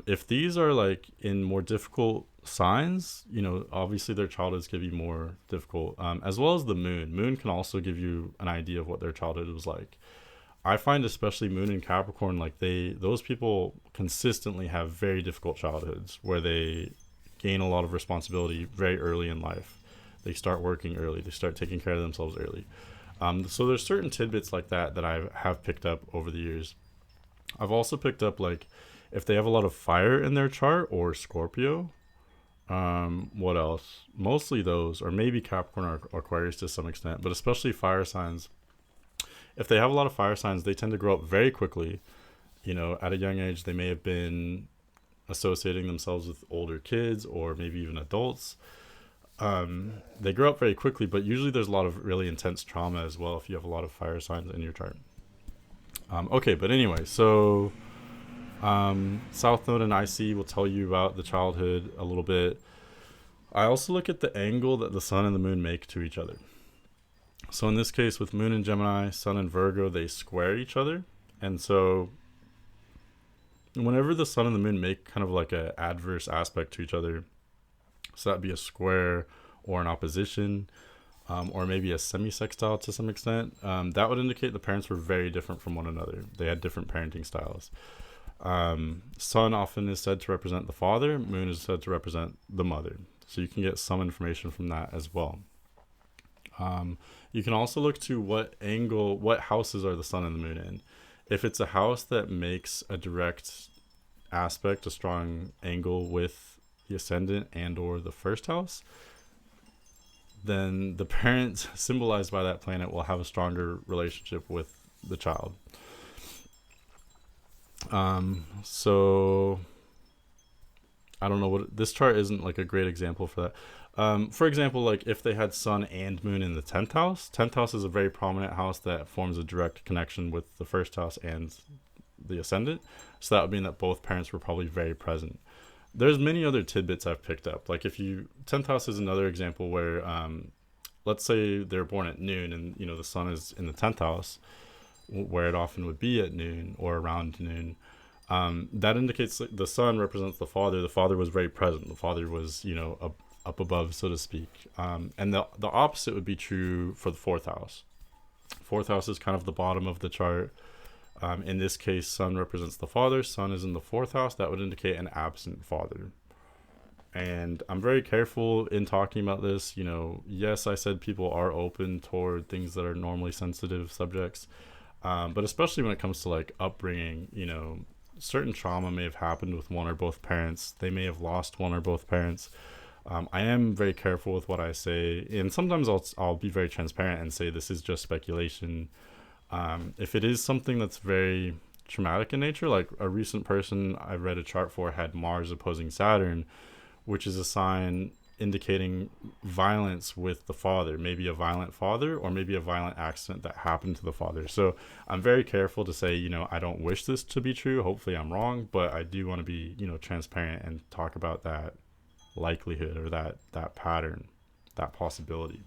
If these are like in more difficult signs, obviously their childhoods could be more difficult, as well as the moon. Moon can also give you an idea of what their childhood was like. I find especially moon in Capricorn, like those people consistently have very difficult childhoods where they gain a lot of responsibility very early in life. They start working early. They start taking care of themselves early. So there's certain tidbits like that I have picked up over the years. I've also picked up like if they have a lot of fire in their chart or Scorpio. What else? Mostly those, or maybe Capricorn or Aquarius to some extent, but especially fire signs. If they have a lot of fire signs, they tend to grow up very quickly. At a young age, they may have been associating themselves with older kids or maybe even adults. They grow up very quickly, but usually there's a lot of really intense trauma as well if you have a lot of fire signs in your chart. Okay, but anyway, so South Node and IC will tell you about the childhood a little bit. I also look at the angle that the sun and the moon make to each other. So in this case, with moon in Gemini, sun in Virgo, they square each other. And so whenever the sun and the moon make kind of like an adverse aspect to each other, so that'd be a square or an opposition, or maybe a semi-sextile to some extent, that would indicate the parents were very different from one another. They had different parenting styles. Sun often is said to represent the father, moon is said to represent the mother. So you can get some information from that as well. You can also look to what houses are the sun and the moon in. If it's a house that makes a direct aspect, a strong angle with the ascendant and or the first house, then the parents symbolized by that planet will have a stronger relationship with the child. So I don't know this chart isn't like a great example for that. For example, like if they had sun and moon in the 10th house is a very prominent house that forms a direct connection with the first house and the ascendant. So that would mean that both parents were probably very present. There's many other tidbits I've picked up. Like 10th house is another example where, let's say they're born at noon and, the sun is in the 10th house, where it often would be at noon or around noon. That indicates the sun represents the father. The father was very present. The father was, up above, so to speak. And the opposite would be true for the 4th house. 4th house is kind of the bottom of the chart. In this case, sun represents the father. Sun is in the 4th house. That would indicate an absent father. And I'm very careful in talking about this. Yes, I said people are open toward things that are normally sensitive subjects. But especially when it comes to like upbringing, certain trauma may have happened with one or both parents. They may have lost one or both parents. I am very careful with what I say, and sometimes I'll be very transparent and say this is just speculation. If it is something that's very traumatic in nature, like a recent person I read a chart for had Mars opposing Saturn, which is a sign indicating violence with the father, maybe a violent father or maybe a violent accident that happened to the father. So I'm very careful to say, I don't wish this to be true. Hopefully I'm wrong, but I do want to be, transparent and talk about that likelihood or that pattern, that possibility.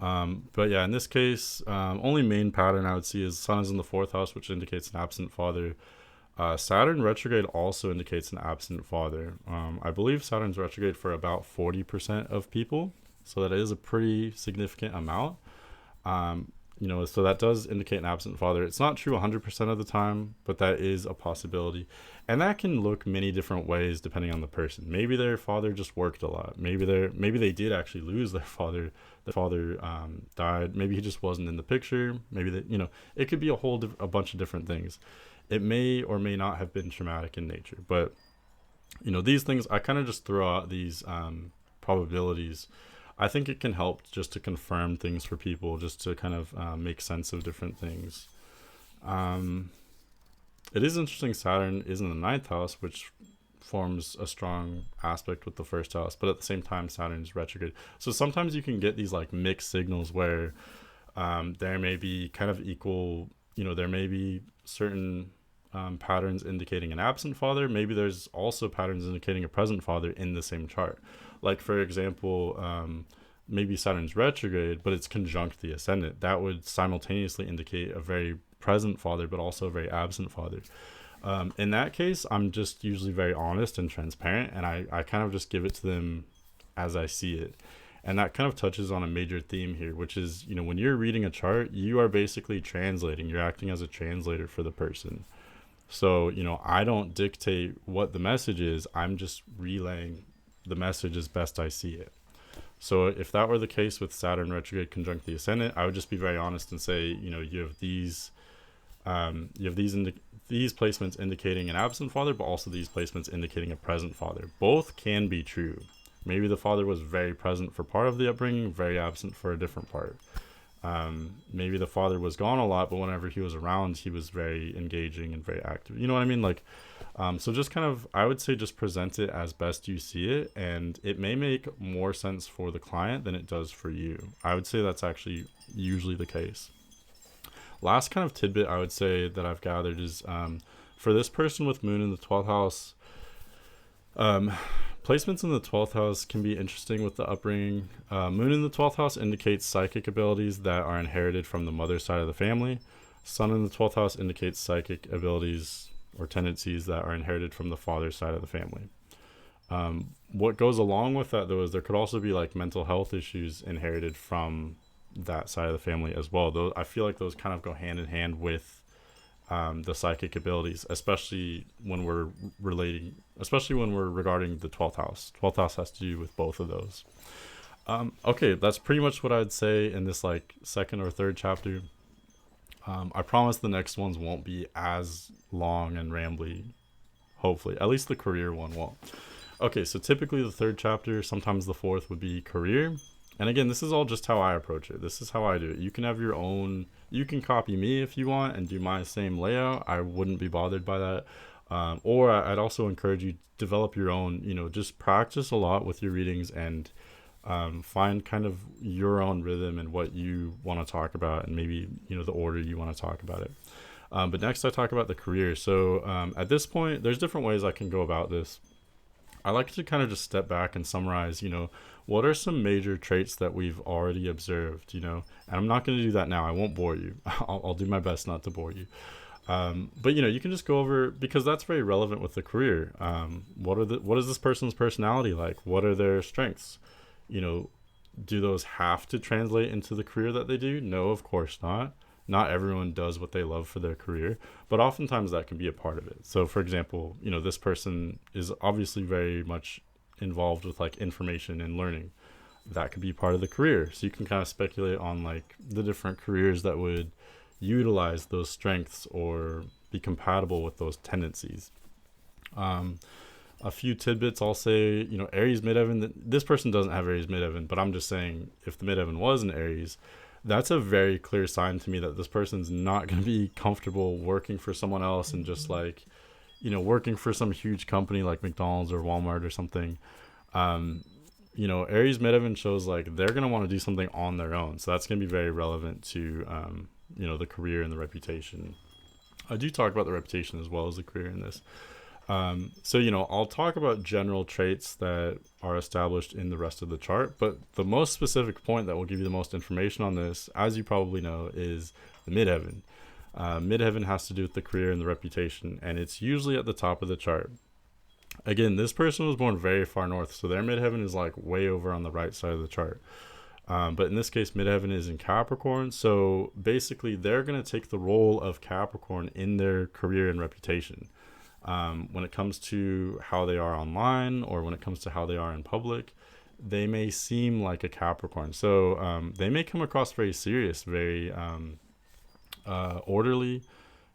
But yeah, in this case, only main pattern I would see is sun is in the 4th house, which indicates an absent father. Saturn retrograde also indicates an absent father. I believe Saturn's retrograde for about 40% of people, so that is a pretty significant amount. So that does indicate an absent father. It's not true 100% of the time, but that is a possibility. And that can look many different ways depending on the person. Maybe their father just worked a lot. Maybe they did actually lose their father. Their father died. Maybe he just wasn't in the picture. Maybe it could be a bunch of different things. It may or may not have been traumatic in nature. But these things, I kind of just throw out these probabilities. I think it can help just to confirm things for people, just to kind of make sense of different things. It is interesting Saturn is in the ninth house, which forms a strong aspect with the first house, but at the same time Saturn is retrograde. So sometimes you can get these like mixed signals where there may be kind of equal, there may be certain patterns indicating an absent father. Maybe there's also patterns indicating a present father in the same chart. Like, for example, maybe Saturn's retrograde, but it's conjunct the ascendant. That would simultaneously indicate a very present father, but also a very absent father. In that case, I'm just usually very honest and transparent, and I kind of just give it to them as I see it. And that kind of touches on a major theme here, which is, when you're reading a chart, you are basically translating. You're acting as a translator for the person. So, I don't dictate what the message is. I'm just relaying the message as best I see it. So if that were the case with Saturn retrograde conjunct the ascendant, I would just be very honest and say, you have these placements indicating an absent father, but also these placements indicating a present father. Both can be true. Maybe the father was very present for part of the upbringing, very absent for a different part. Maybe the father was gone a lot, but whenever he was around, he was very engaging and very active. You know what I mean? Like, so just kind of, I would say just present it as best you see it, and it may make more sense for the client than it does for you. I would say that's actually usually the case. Last kind of tidbit I would say that I've gathered is for this person with moon in the 12th house, placements in the 12th house can be interesting with the upbringing. Moon in the 12th house indicates psychic abilities that are inherited from the mother's side of the family. Sun in the 12th house indicates psychic abilities or tendencies that are inherited from the father's side of the family. What goes along with that, though, is there could also be like mental health issues inherited from that side of the family as well. Though I feel like those kind of go hand in hand with the psychic abilities, especially when we're regarding the 12th house. 12th house has to do with both of those. Okay, that's pretty much what I'd say in this like second or third chapter. I promise the next ones won't be as long and rambly, hopefully. At least the career one won't. Okay, so typically the third chapter, sometimes the fourth would be career. And again, this is all just how I approach it. This is how I do it. You can have your own, you can copy me if you want and do my same layout. I wouldn't be bothered by that. Or I'd also encourage you to develop your own, just practice a lot with your readings and find kind of your own rhythm and what you want to talk about and maybe, the order you want to talk about it. But next I talk about the career. So at this point, there's different ways I can go about this. I like to kind of just step back and summarize, what are some major traits that we've already observed, and I'm not going to do that now. I won't bore you. I'll do my best not to bore you. But, you can just go over, because that's very relevant with the career. What is this person's personality like? What are their strengths? Do those have to translate into the career that they do? No, of course not. Not everyone does what they love for their career, but oftentimes that can be a part of it. So for example, this person is obviously very much involved with like information and learning. That could be part of the career. So you can kind of speculate on like the different careers that would utilize those strengths or be compatible with those tendencies. A few tidbits I'll say, Aries midheaven, this person doesn't have Aries midheaven, but I'm just saying if the midheaven was an Aries, that's a very clear sign to me that this person's not going to be comfortable working for someone else and just like, working for some huge company like McDonald's or Walmart or something. Aries midheaven shows like they're going to want to do something on their own. So that's going to be very relevant to, the career and the reputation. I do talk about the reputation as well as the career in this. I'll talk about general traits that are established in the rest of the chart, but the most specific point that will give you the most information on this, as you probably know, is the midheaven. Midheaven has to do with the career and the reputation, and it's usually at the top of the chart. Again, this person was born very far north, so their midheaven is like way over on the right side of the chart. But in this case, midheaven is in Capricorn. So basically, they're going to take the role of Capricorn in their career and reputation. When it comes to how they are online, or when it comes to how they are in public, they may seem like a Capricorn. So they may come across very serious, very orderly,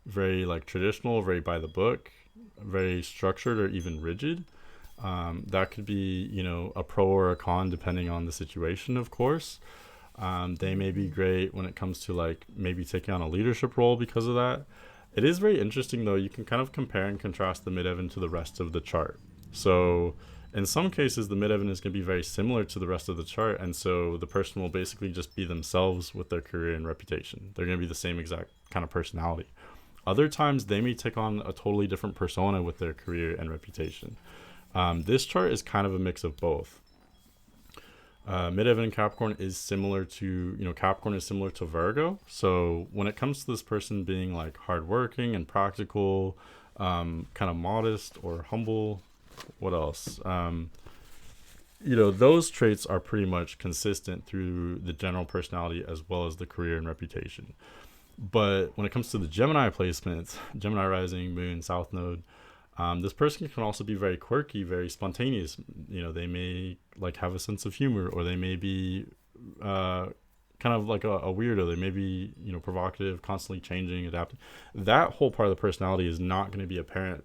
very like traditional, very by the book, very structured, or even rigid. That could be, a pro or a con depending on the situation, of course. They may be great when it comes to like maybe taking on a leadership role because of that. It is very interesting though. You can kind of compare and contrast the midheaven to the rest of the chart. So in some cases, the midheaven is going to be very similar to the rest of the chart. And so the person will basically just be themselves with their career and reputation. They're going to be the same exact kind of personality. Other times they may take on a totally different persona with their career and reputation. This chart is kind of a mix of both. Midheaven in Capricorn is similar to, Capricorn is similar to Virgo. So when it comes to this person being like hardworking and practical, kind of modest or humble, what else? Those traits are pretty much consistent through the general personality as well as the career and reputation. But when it comes to the Gemini placements, Gemini rising, moon, south node, this person can also be very quirky, very spontaneous. They may like have a sense of humor, or they may be kind of like a weirdo. They may be, provocative, constantly changing, adapting. That whole part of the personality is not going to be apparent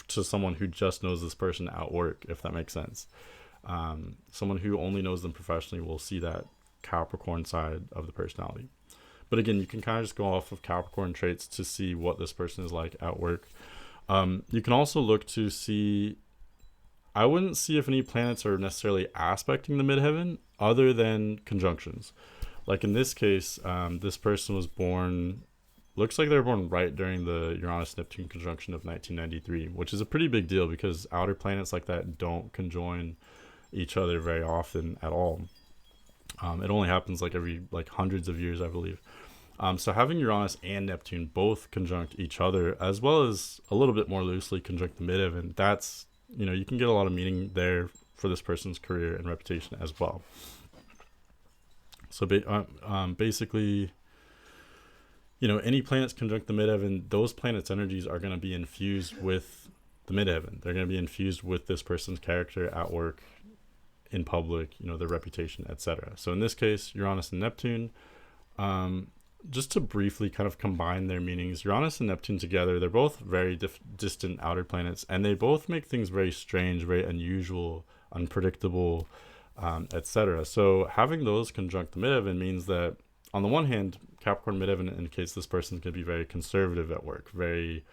to someone who just knows this person at work, if that makes sense. Someone who only knows them professionally will see that Capricorn side of the personality. But again, you can kind of just go off of Capricorn traits to see what this person is like at work. You can also look to see, I wouldn't see if any planets are necessarily aspecting the midheaven other than conjunctions. Like in this case, this person was born, looks like they were born right during the Uranus-Neptune conjunction of 1993, which is a pretty big deal because outer planets like that don't conjoin each other very often at all. It only happens like every hundreds of years, I believe. So having Uranus and Neptune both conjunct each other, as well as a little bit more loosely conjunct the midheaven, that's, you can get a lot of meaning there for this person's career and reputation as well. So basically, any planets conjunct the midheaven, those planets' energies are going to be infused with the midheaven. They're going to be infused with this person's character at work, in public, their reputation, etc. So in this case, Uranus and Neptune, just to briefly kind of combine their meanings, Uranus and Neptune together, they're both very distant outer planets, and they both make things very strange, very unusual, unpredictable, etc. So having those conjunct the midheaven means that, on the one hand, Capricorn midheaven indicates this person's going to be very conservative at work, very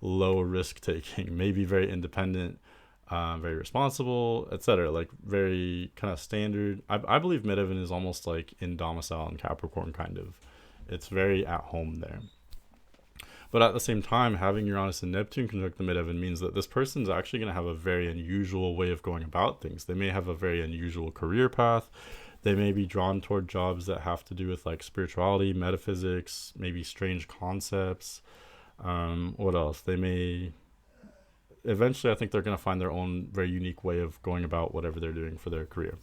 low risk taking, maybe very independent, very responsible, etc. Like very kind of standard. I believe midheaven is almost like in domicile in Capricorn, kind of. It's very at home there. But at the same time, having Uranus and Neptune conjunct the midheaven means that this person's actually going to have a very unusual way of going about things. They may have a very unusual career path. They may be drawn toward jobs that have to do with like spirituality, metaphysics, maybe strange concepts. What else? They may... Eventually, I think they're going to find their own very unique way of going about whatever they're doing for their career.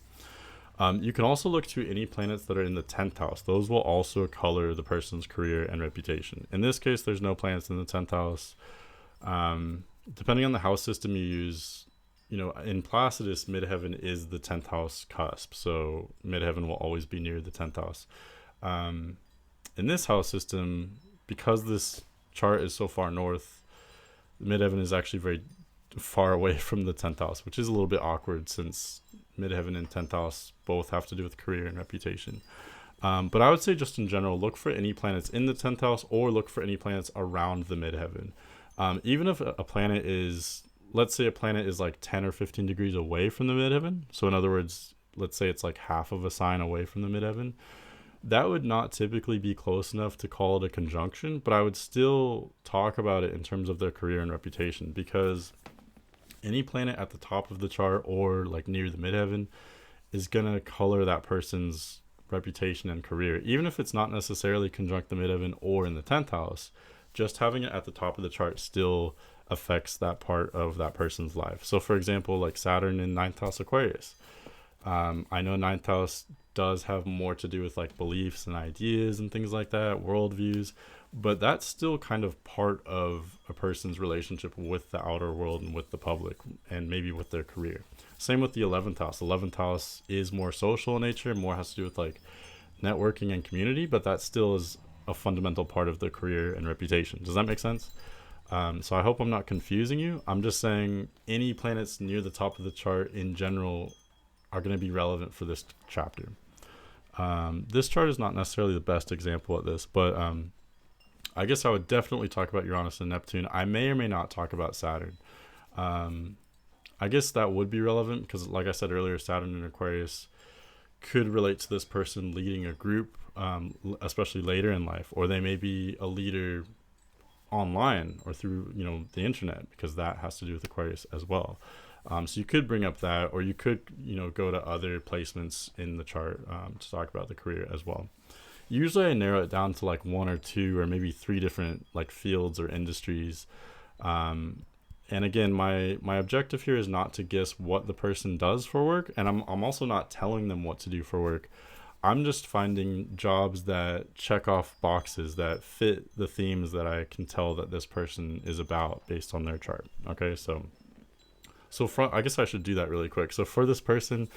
You can also look to any planets that are in the 10th house. Those will also color the person's career and reputation. In this case, there's no planets in the 10th house. Depending on the house system you use, in Placidus, midheaven is the 10th house cusp. So midheaven will always be near the 10th house. In this house system, because this chart is so far north, midheaven is actually very far away from the 10th house, which is a little bit awkward since midheaven and 10th house both have to do with career and reputation. But I would say just in general, look for any planets in the 10th house or look for any planets around the midheaven. Even if a planet is, let's say a planet is like 10 or 15 degrees away from the midheaven. So in other words, let's say it's like half of a sign away from the midheaven. That would not typically be close enough to call it a conjunction, but I would still talk about it in terms of their career and reputation, because any planet at the top of the chart or like near the midheaven is going to color that person's reputation and career. Even if it's not necessarily conjunct the midheaven or in the 10th house, just having it at the top of the chart still affects that part of that person's life. So for example, like Saturn in 9th house Aquarius. I know 9th house does have more to do with like beliefs and ideas and things like that, worldviews, but that's still kind of part of a person's relationship with the outer world and with the public and maybe with their career. Same with the 11th house. 11th house is more social in nature, more has to do with like networking and community, but that still is a fundamental part of the career and reputation. Does that make sense? So I hope I'm not confusing you. I'm just saying any planets near the top of the chart in general are going to be relevant for this chapter. This chart is not necessarily the best example of this, but I guess I would definitely talk about Uranus and Neptune. I may or may not talk about Saturn. I guess that would be relevant because, like I said earlier, Saturn in Aquarius could relate to this person leading a group, especially later in life, or they may be a leader online or through the internet, because that has to do with Aquarius as well. So you could bring up that, or you could go to other placements in the chart to talk about the career as well. Usually I narrow it down to like one or two or maybe three different like fields or industries. And again, my objective here is not to guess what the person does for work, and I'm also not telling them what to do for work. I'm just finding jobs that check off boxes that fit the themes that I can tell that this person is about based on their chart. Okay, so I guess I should do that really quick. So for this person,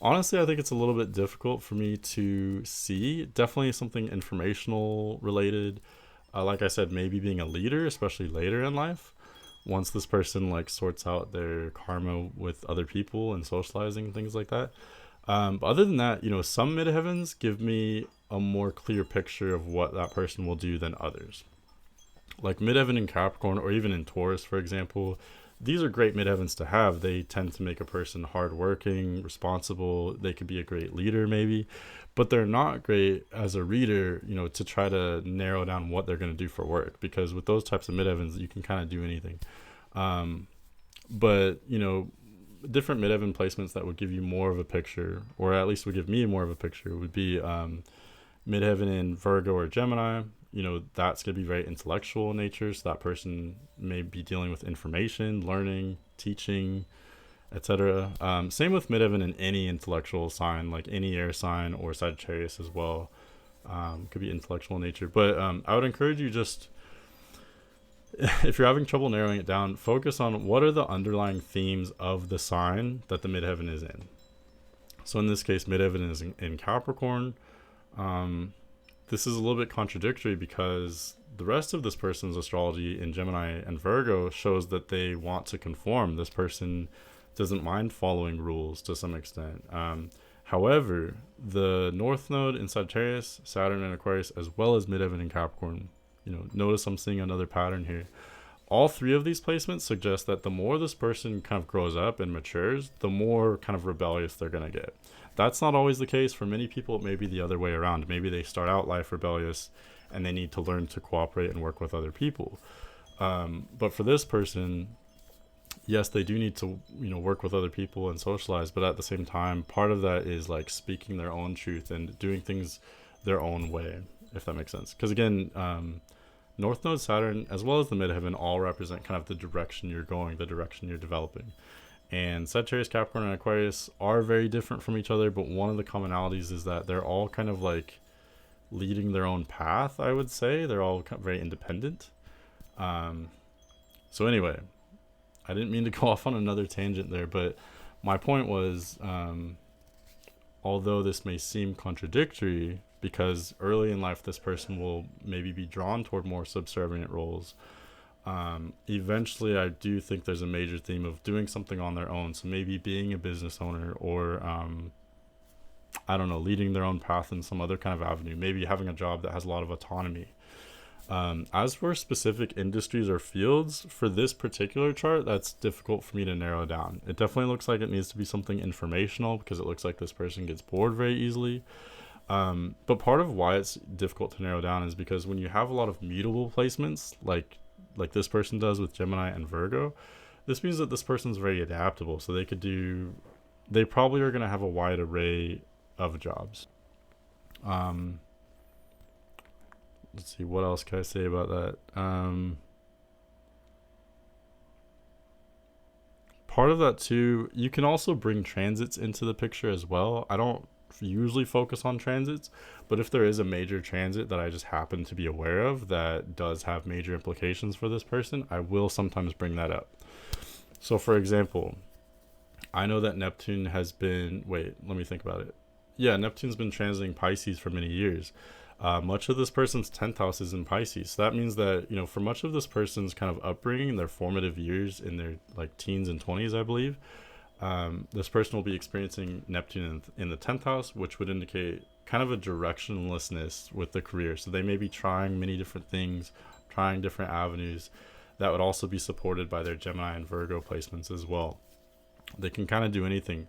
honestly, I think it's a little bit difficult for me to see. Definitely something informational related. Like I said, maybe being a leader, especially later in life, once this person like sorts out their karma with other people and socializing and things like that. But other than that, some midheavens give me a more clear picture of what that person will do than others. Like midheaven in Capricorn, or even in Taurus, for example, these are great midheavens to have. They tend to make a person hardworking, responsible. They could be a great leader maybe, but they're not great as a reader, to try to narrow down what they're going to do for work, because with those types of midheavens, you can kind of do anything. But, different midheaven placements that would give you more of a picture, or at least would give me more of a picture, would be midheaven in Virgo or Gemini. That's going to be very intellectual in nature, so that person may be dealing with information, learning, teaching, etc. Same with midheaven in any intellectual sign, like any air sign or Sagittarius as well. Could be intellectual in nature, but I would encourage you, just if you're having trouble narrowing it down, focus on what are the underlying themes of the sign that the midheaven is in. So in this case, midheaven is in Capricorn. This is a little bit contradictory because the rest of this person's astrology in Gemini and Virgo shows that they want to conform. This person doesn't mind following rules to some extent. However, the North Node in Sagittarius, Saturn in Aquarius, as well as midheaven in Capricorn, notice I'm seeing another pattern here. All three of these placements suggest that the more this person kind of grows up and matures, the more kind of rebellious they're going to get. That's not always the case. For many people, it may be the other way around. Maybe they start out life rebellious and they need to learn to cooperate and work with other people. But for this person, yes, they do need to, work with other people and socialize. But at the same time, part of that is like speaking their own truth and doing things their own way, if that makes sense. Because again, North Node, Saturn, as well as the midheaven, all represent kind of the direction you're going, the direction you're developing. And Sagittarius, Capricorn, and Aquarius are very different from each other, but one of the commonalities is that they're all kind of like leading their own path, I would say. They're all very independent. So anyway, I didn't mean to go off on another tangent there, but my point was, although this may seem contradictory, because early in life this person will maybe be drawn toward more subservient roles, eventually I do think there's a major theme of doing something on their own. So maybe being a business owner, or I don't know, leading their own path in some other kind of avenue, maybe having a job that has a lot of autonomy. As for specific industries or fields for this particular chart, that's difficult for me to narrow down. It definitely looks like it needs to be something informational, because it looks like this person gets bored very easily. But part of why it's difficult to narrow down is because when you have a lot of mutable placements, like this person does with Gemini and Virgo, this means that this person's very adaptable. So they probably are going to have a wide array of jobs. Let's see, what else can I say about that? Part of that too, you can also bring transits into the picture as well. I don't usually focus on transits, but if there is a major transit that I just happen to be aware of that does have major implications for this person, I will sometimes bring that up. So for example, I know that Neptune has been, wait, let me think about it. Yeah, Neptune's been transiting Pisces for many years. Much of this person's 10th house is in Pisces. So that means that, for much of this person's kind of upbringing, their formative years in their like teens and 20s, I believe, this person will be experiencing Neptune in the 10th house, which would indicate kind of a directionlessness with the career. So they may be trying many different things, trying different avenues that would also be supported by their Gemini and Virgo placements as well. They can kind of do anything.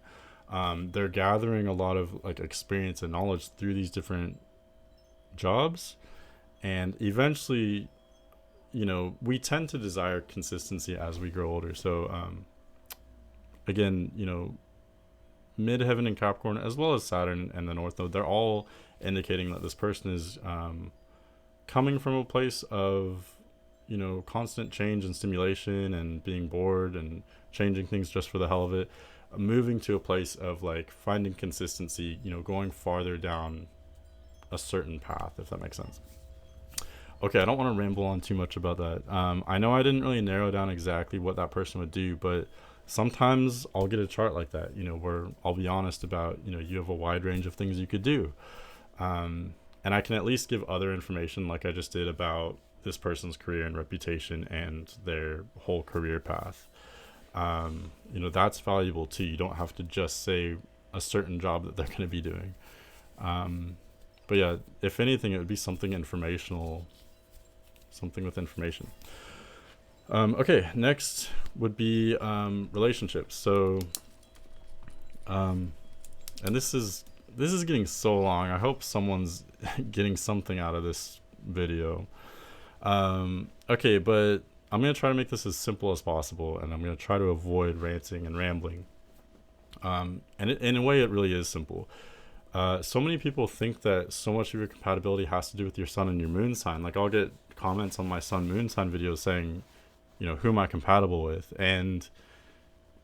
They're gathering a lot of like experience and knowledge through these different jobs, and eventually, we tend to desire consistency as we grow older. So again, midheaven and Capricorn, as well as Saturn and the North Node, they're all indicating that this person is coming from a place of constant change and stimulation and being bored and changing things just for the hell of it, moving to a place of like finding consistency, going farther down a certain path, if that makes sense. Okay, I don't want to ramble on too much about that. I know I didn't really narrow down exactly what that person would do, but sometimes I'll get a chart like that, where I'll be honest about, you have a wide range of things you could do. And I can at least give other information like I just did about this person's career and reputation and their whole career path. That's valuable too. You don't have to just say a certain job that they're going to be doing. But yeah, if anything, it would be something informational, something with information. Okay, next would be relationships. So, and this is getting so long. I hope someone's getting something out of this video. Okay, but I'm going to try to make this as simple as possible, and I'm going to try to avoid ranting and rambling. And in a way, it really is simple. So many people think that so much of your compatibility has to do with your sun and your moon sign. Like, I'll get comments on my sun moon sign videos saying, who am I compatible with? And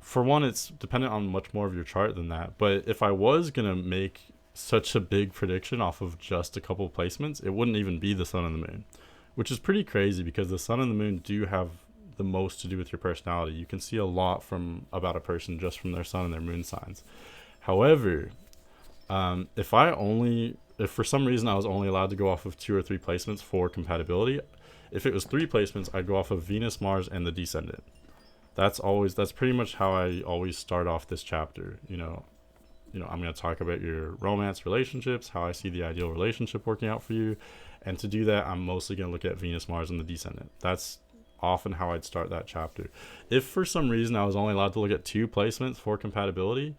for one, it's dependent on much more of your chart than that. But if I was going to make such a big prediction off of just a couple of placements, it wouldn't even be the sun and the moon, which is pretty crazy because the sun and the moon do have the most to do with your personality. You can see a lot about a person just from their sun and their moon signs. However, if for some reason I was only allowed to go off of 2 or 3 placements for compatibility, if it was 3 placements, I'd go off of Venus, Mars, and the descendant. That's pretty much how I always start off this chapter. I'm going to talk about your romance relationships, how I see the ideal relationship working out for you. And to do that, I'm mostly going to look at Venus, Mars, and the descendant. That's often how I'd start that chapter. If for some reason I was only allowed to look at 2 placements for compatibility,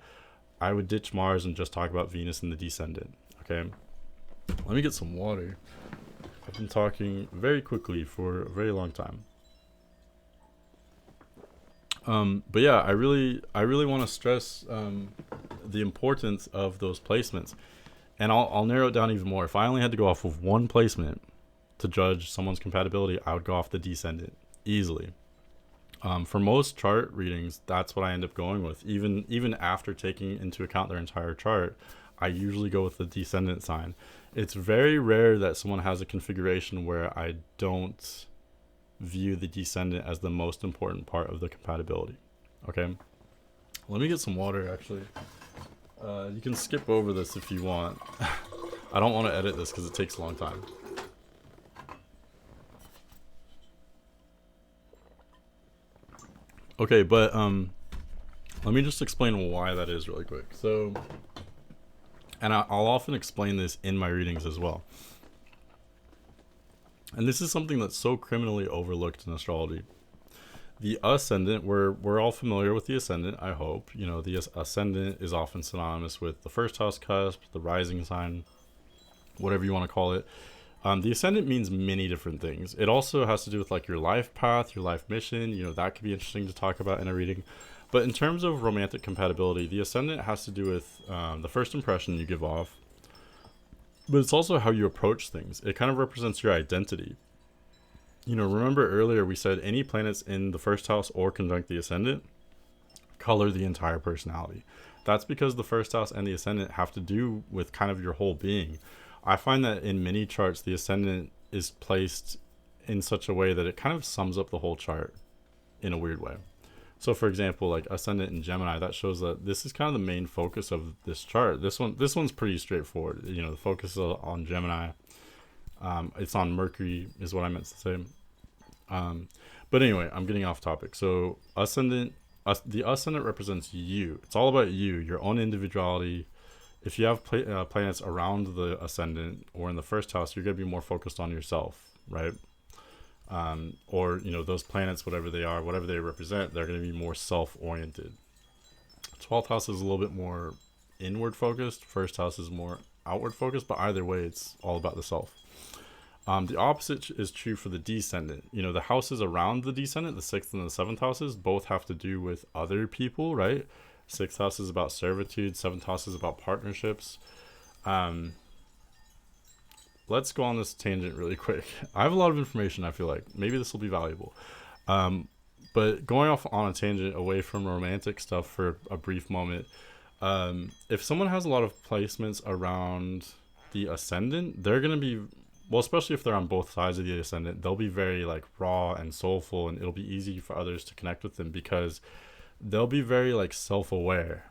I would ditch Mars and just talk about Venus and the descendant. Okay, let me get some water. I've been talking very quickly for a very long time. But yeah, I really want to stress the importance of those placements, and I'll narrow it down even more. If I only had to go off of 1 placement to judge someone's compatibility, I would go off the descendant easily. For most chart readings, that's what I end up going with. Even after taking into account their entire chart, I usually go with the descendant sign. It's very rare that someone has a configuration where I don't view the descendant as the most important part of the compatibility. Okay, let me get some water actually. You can skip over this if you want. I don't want to edit this because it takes a long time. Okay, but let me just explain why that is really quick. So, and I'll often explain this in my readings as well. And this is something that's so criminally overlooked in astrology. The ascendant, we're all familiar with the ascendant, I hope. The ascendant is often synonymous with the first house cusp, the rising sign, whatever you want to call it. The ascendant means many different things. It also has to do with like your life path, your life mission. That could be interesting to talk about in a reading. But in terms of romantic compatibility, the ascendant has to do with the first impression you give off. But it's also how you approach things. It kind of represents your identity. Remember earlier we said any planets in the first house or conjunct the ascendant color the entire personality. That's because the first house and the ascendant have to do with kind of your whole being. I find that in many charts, the ascendant is placed in such a way that it kind of sums up the whole chart in a weird way. So for example, like ascendant in Gemini, that shows that this is kind of the main focus of this chart. This one's pretty straightforward. You know, the focus is on Gemini. It's on Mercury is what I meant to say. But anyway, I'm getting off topic. So the ascendant represents you. It's all about you, your own individuality. If you have planets around the ascendant or in the first house, you're going to be more focused on yourself, right? Or, you know, those planets, whatever they are, whatever they represent, they're going to be more self-oriented. 12th house is a little bit more inward focused. First house is more outward focused, but either way, it's all about the self. The opposite is true for the descendant. You know, the houses around the descendant, the 6th and the 7th houses, both have to do with other people, right? 6th house is about servitude. 7th house is about partnerships. Let's go on this tangent really quick. I have a lot of information, I feel like. Maybe this will be valuable. But going off on a tangent away from romantic stuff for a brief moment, if someone has a lot of placements around the ascendant, they're going to be, well, especially if they're on both sides of the ascendant, they'll be very like raw and soulful, and it'll be easy for others to connect with them because they'll be very like self-aware.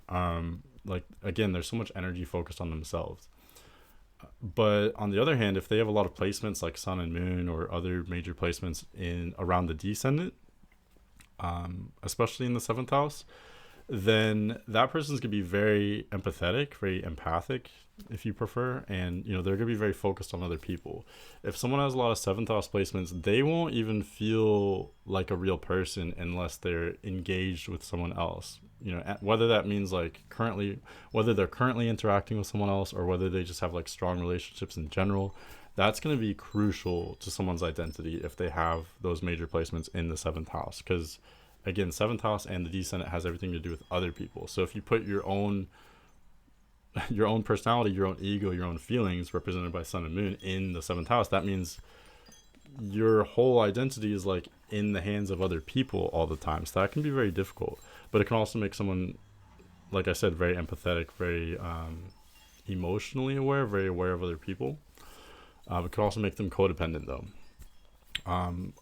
Like again, there's so much energy focused on themselves. But on the other hand, if they have a lot of placements like sun and moon or other major placements in around the descendant, especially in the 7th house, then that person's gonna be very empathetic, very empathic, if you prefer, and you know they're gonna be very focused on other people. If someone has a lot of 7th house placements, they won't even feel like a real person unless they're engaged with someone else. You know, whether that means like whether they're currently interacting with someone else or whether they just have like strong relationships in general, that's going to be crucial to someone's identity if they have those major placements in the 7th house. Because again, 7th house and the descendant has everything to do with other people. So if you put your own personality, your own ego, your own feelings represented by sun and moon in the 7th house, that means your whole identity is like in the hands of other people all the time. So that can be very difficult, but it can also make someone, like I said, very empathetic, very emotionally aware, very aware of other people. It could also make them codependent though.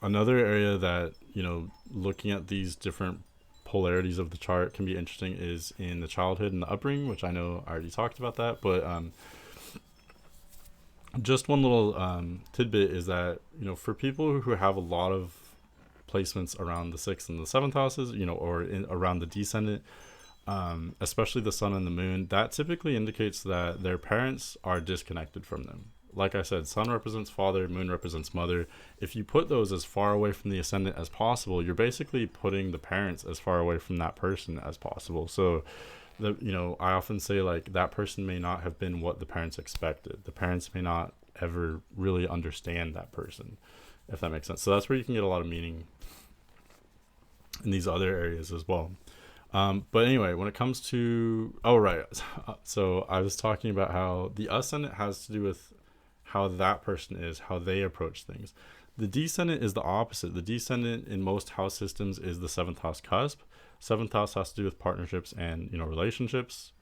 Another area that, you know, looking at these different polarities of the chart can be interesting is in the childhood and the upbringing, which I know I already talked about that, but just one little tidbit is that, you know, for people who have a lot of placements around the 6th and the 7th houses, you know, or around the descendant, especially the sun and the moon, that typically indicates that their parents are disconnected from them. Like I said, sun represents father, moon represents mother. If you put those as far away from the ascendant as possible, you're basically putting the parents as far away from that person as possible. So you know, I often say like that person may not have been what the parents expected. The parents may not ever really understand that person, if that makes sense. So that's where you can get a lot of meaning in these other areas as well. But anyway, when it comes to, so I was talking about how the ascendant has to do with how that person is, how they approach things. The descendant is the opposite. The descendant in most house systems is the 7th house cusp. 7th house has to do with partnerships and, you know, relationships.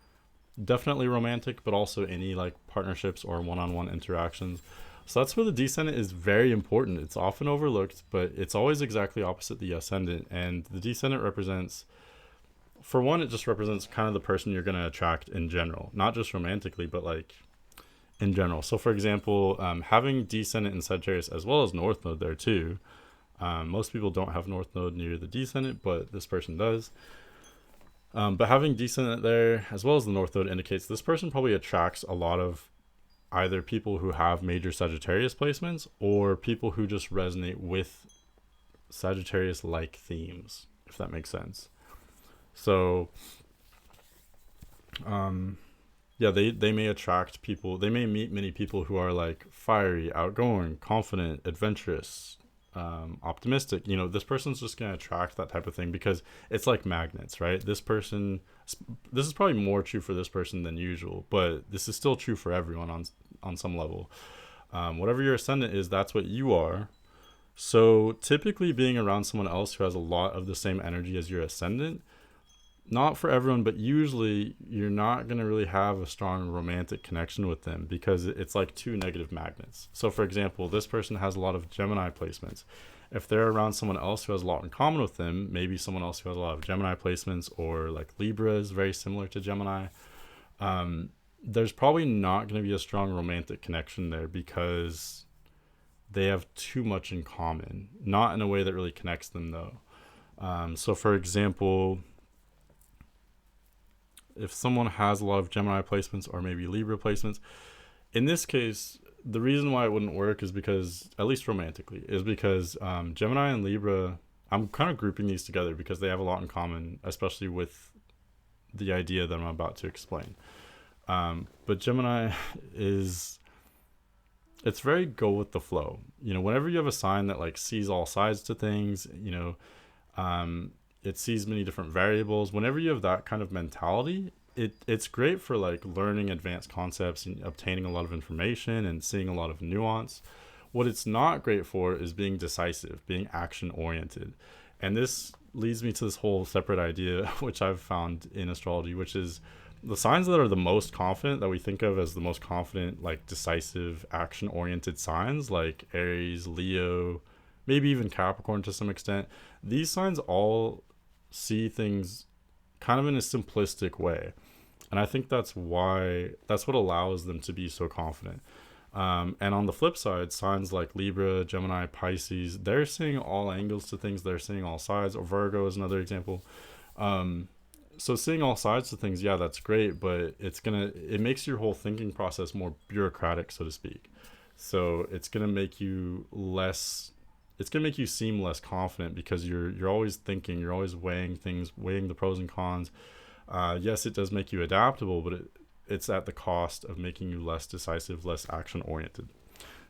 Definitely romantic, but also any like partnerships or one-on-one interactions. So that's where the descendant is very important. It's often overlooked, but it's always exactly opposite the ascendant. And the descendant represents, for one, it just represents kind of the person you're going to attract in general, not just romantically, but like in general. So for example, having descendant in Sagittarius as well as North Node there too. Most people don't have North Node near the descendant, but this person does. But having descendant there as well as the North Node indicates this person probably attracts a lot of either people who have major Sagittarius placements or people who just resonate with Sagittarius-like themes, if that makes sense. So, yeah, they may attract people. They may meet many people who are like fiery, outgoing, confident, adventurous, optimistic. You know, this person's just going to attract that type of thing because it's like magnets, right? This is probably more true for this person than usual, but this is still true for everyone on some level. Whatever your ascendant is, that's what you are. So typically being around someone else who has a lot of the same energy as your ascendant not for everyone, but usually you're not going to really have a strong romantic connection with them because it's like two negative magnets. So, for example, this person has a lot of Gemini placements. If they're around someone else who has a lot in common with them, maybe someone else who has a lot of Gemini placements, or like Libra is very similar to Gemini, there's probably not going to be a strong romantic connection there because they have too much in common. Not in a way that really connects them, though. So, for example, if someone has a lot of Gemini placements or maybe Libra placements, in this case, the reason why it wouldn't work is because, at least romantically, is because Gemini and Libra, I'm kind of grouping these together because they have a lot in common, especially with the idea that I'm about to explain. But Gemini is, it's very go with the flow. You know, whenever you have a sign that like sees all sides to things, you know, it sees many different variables. Whenever you have that kind of mentality, it's great for like learning advanced concepts and obtaining a lot of information and seeing a lot of nuance. What it's not great for is being decisive, being action oriented. And this leads me to this whole separate idea, which I've found in astrology, which is the signs that are the most confident, that we think of as the most confident, like decisive, action oriented signs, like Aries, Leo, maybe even Capricorn to some extent. These signs all see things kind of in a simplistic way. And I think that's what allows them to be so confident. And on the flip side, signs like Libra, Gemini, Pisces, they're seeing all angles to things. They're seeing all sides. Or Virgo is another example. So seeing all sides to things, yeah, that's great, but it makes your whole thinking process more bureaucratic, so to speak. So it's gonna make you seem less confident because you're always thinking, you're always weighing things, weighing the pros and cons. Yes, it does make you adaptable, but it's at the cost of making you less decisive, less action oriented.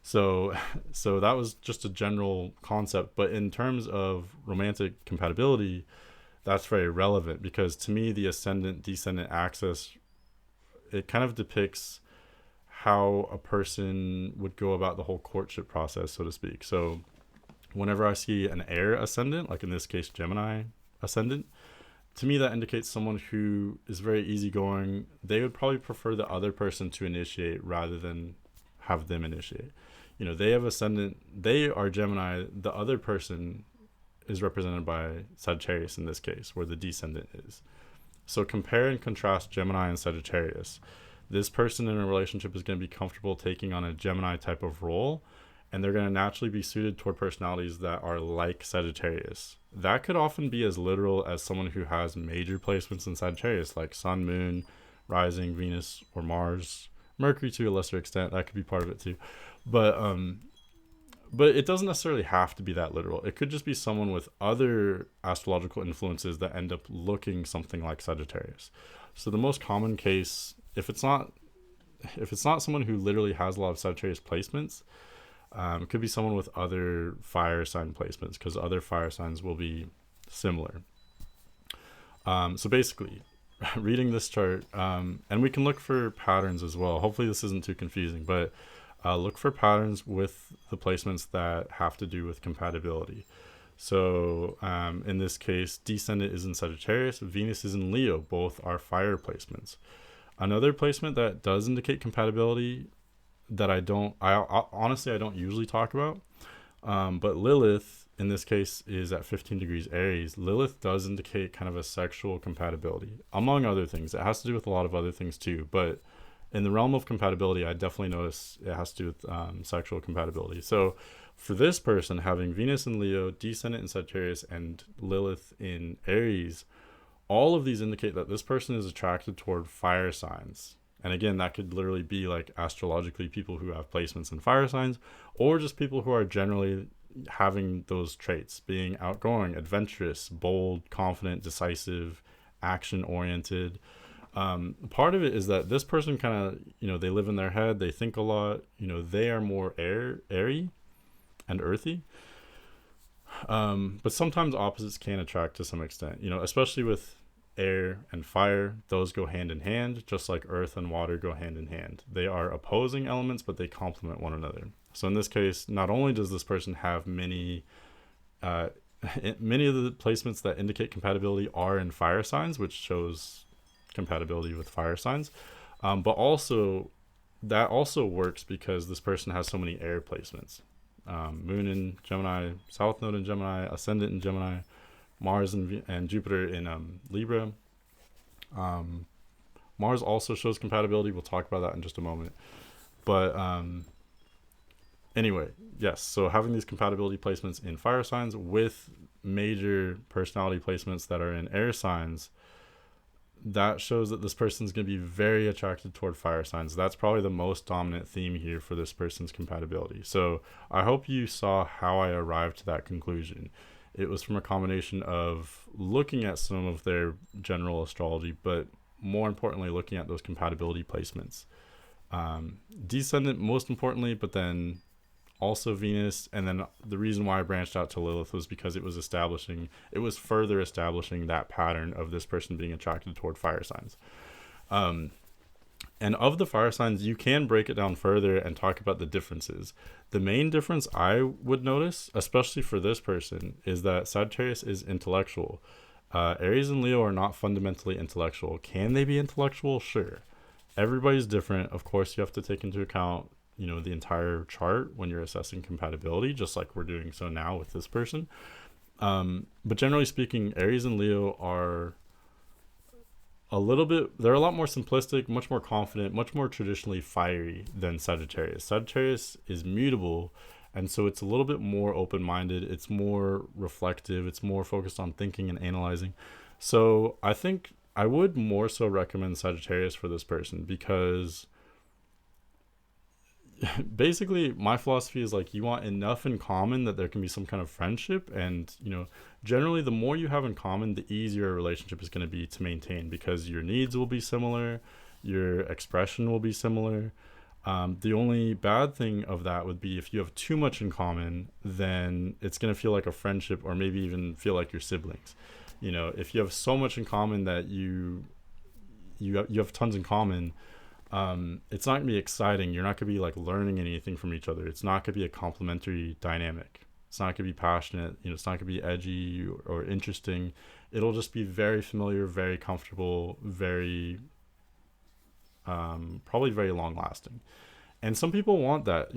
So that was just a general concept, but in terms of romantic compatibility, that's very relevant because to me, the ascendant descendant axis, it kind of depicts how a person would go about the whole courtship process, so to speak. So whenever I see an air ascendant, like in this case Gemini ascendant, to me that indicates someone who is very easygoing. They would probably prefer the other person to initiate rather than have them initiate. You know, they have ascendant, they are Gemini, the other person is represented by Sagittarius in this case, where the descendant is. So compare and contrast Gemini and Sagittarius. This person in a relationship is going to be comfortable taking on a Gemini type of role, and they're going to naturally be suited toward personalities that are like Sagittarius. That could often be as literal as someone who has major placements in Sagittarius, like Sun, Moon, Rising, Venus, or Mars, Mercury to a lesser extent. That could be part of it too. But it doesn't necessarily have to be that literal. It could just be someone with other astrological influences that end up looking something like Sagittarius. So the most common case, if it's not someone who literally has a lot of Sagittarius placements, it could be someone with other fire sign placements, because other fire signs will be similar. So basically, reading this chart, and we can look for patterns as well. Hopefully this isn't too confusing, but look for patterns with the placements that have to do with compatibility. So in this case, descendant is in Sagittarius, Venus is in Leo. Both are fire placements. Another placement that does indicate compatibility that I honestly don't usually talk about, but Lilith in this case is at 15 degrees Aries. Lilith does indicate kind of a sexual compatibility, among other things. It has to do with a lot of other things too, but in the realm of compatibility, I definitely notice it has to do with sexual compatibility. So for this person, having Venus in Leo, descendant in Sagittarius, and Lilith in Aries, all of these indicate that this person is attracted toward fire signs. And again, that could literally be like astrologically people who have placements in fire signs, or just people who are generally having those traits, being outgoing, adventurous, bold, confident, decisive, action oriented. Part of it is that this person kind of, they live in their head, they think a lot, they are more airy and earthy. But sometimes opposites can attract to some extent, especially with air and fire. Those go hand in hand, just like earth and water go hand in hand. They are opposing elements, but they complement one another. So in this case, not only does this person have many many of the placements that indicate compatibility are in fire signs, which shows compatibility with fire signs. But also, that also works because this person has so many air placements. Moon in Gemini, South Node in Gemini, Ascendant in Gemini, Mars and Jupiter in Libra. Mars also shows compatibility. We'll talk about that in just a moment. But anyway, yes. So having these compatibility placements in fire signs with major personality placements that are in air signs, that shows that this person's going to be very attracted toward fire signs. That's probably the most dominant theme here for this person's compatibility. So I hope you saw how I arrived to that conclusion. It was from a combination of looking at some of their general astrology, but more importantly, looking at those compatibility placements. Descendant, most importantly, but then also Venus. And then the reason why I branched out to Lilith was because it was further establishing that pattern of this person being attracted toward fire signs. And of the fire signs, you can break it down further and talk about the differences. The main difference I would notice, especially for this person, is that Sagittarius is intellectual. Aries and Leo are not fundamentally intellectual. Can they be intellectual? Sure. Everybody's different. Of course, you have to take into account, the entire chart when you're assessing compatibility, just like we're doing so now with this person. But generally speaking, Aries and Leo are they're a lot more simplistic, much more confident, much more traditionally fiery than Sagittarius. Sagittarius is mutable, and so it's a little bit more open-minded. It's more reflective. It's more focused on thinking and analyzing. So I think I would more so recommend Sagittarius for this person, because basically my philosophy is like, you want enough in common that there can be some kind of friendship, and generally the more you have in common, the easier a relationship is going to be to maintain, because your needs will be similar, your expression will be similar. The only bad thing of that would be if you have too much in common, then it's going to feel like a friendship, or maybe even feel like your siblings. If you have so much in common that you have tons in common, it's not gonna be exciting. You're not gonna be like learning anything from each other. It's not gonna be a complementary dynamic. It's not gonna be passionate. It's not gonna be edgy or interesting. It'll just be very familiar, very comfortable, very probably very long lasting. And some people want that.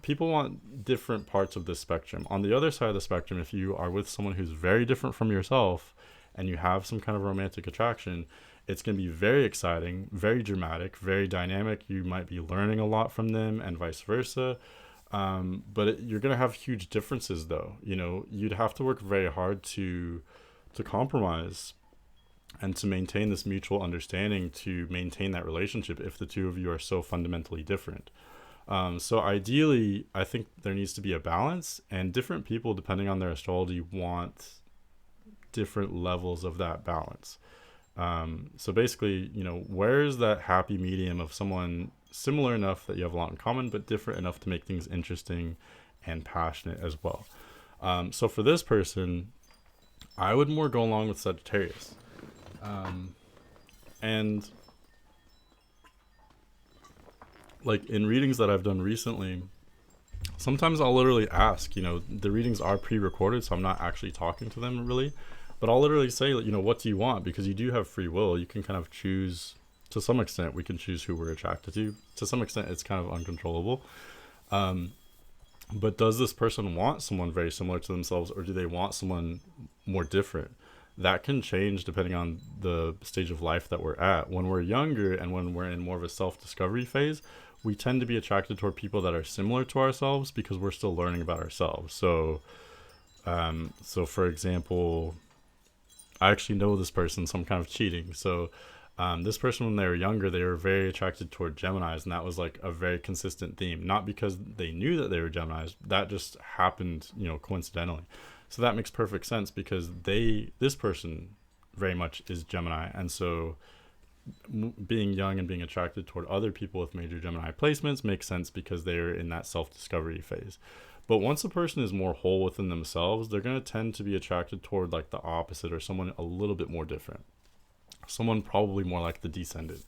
People want different parts of this spectrum. On the other side of the spectrum, if you are with someone who's very different from yourself and you have some kind of romantic attraction, it's going to be very exciting, very dramatic, very dynamic. You might be learning a lot from them and vice versa. But you're going to have huge differences, though. You'd have to work very hard to compromise and to maintain this mutual understanding, to maintain that relationship if the two of you are so fundamentally different. So ideally, I think there needs to be a balance, and different people, depending on their astrology, want different levels of that balance. So basically, where's that happy medium of someone similar enough that you have a lot in common, but different enough to make things interesting and passionate as well. So for this person, I would more go along with Sagittarius. And like in readings that I've done recently, sometimes I'll literally ask, the readings are pre-recorded, so I'm not actually talking to them really, but I'll literally say, what do you want? Because you do have free will. You can kind of choose, to some extent, we can choose who we're attracted to. To some extent, it's kind of uncontrollable. But does this person want someone very similar to themselves, or do they want someone more different? That can change depending on the stage of life that we're at. When we're younger and when we're in more of a self-discovery phase, we tend to be attracted toward people that are similar to ourselves because we're still learning about ourselves. So for example, I actually know this person, so I'm kind of cheating. So this person, when they were younger, they were very attracted toward Geminis, and that was like a very consistent theme. Not because they knew that they were Geminis, that just happened, coincidentally. So that makes perfect sense because this person very much is Gemini, and so being young and being attracted toward other people with major Gemini placements makes sense because they're in that self-discovery phase. But once a person is more whole within themselves, they're going to tend to be attracted toward like the opposite, or someone a little bit more different. Someone probably more like the descendant.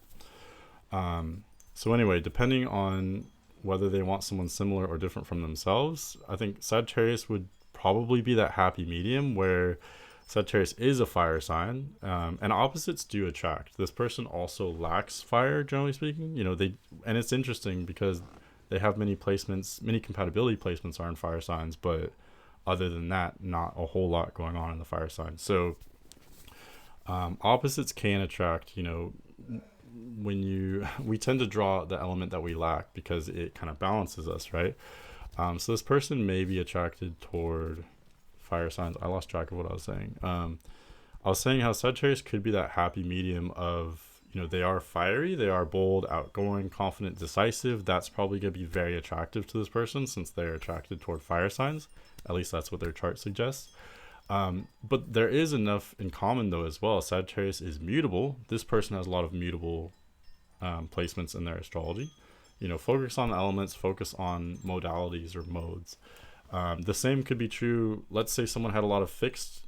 So anyway, depending on whether they want someone similar or different from themselves, I think Sagittarius would probably be that happy medium where Sagittarius is a fire sign, and opposites do attract. This person also lacks fire, generally speaking. And it's interesting because they have many placements, many compatibility placements are in fire signs, but other than that, not a whole lot going on in the fire sign. So opposites can attract. We tend to draw the element that we lack because it kind of balances us, right? So this person may be attracted toward fire signs. I lost track of what I was saying. I was saying how Sagittarius could be that happy medium of, they are fiery, they are bold, outgoing, confident, decisive. That's probably going to be very attractive to this person since they're attracted toward fire signs. At least that's what their chart suggests. But there is enough in common though as well. Sagittarius is mutable. This person has a lot of mutable placements in their astrology. Focus on elements, focus on modalities or modes. The same could be true. Let's say someone had a lot of fixed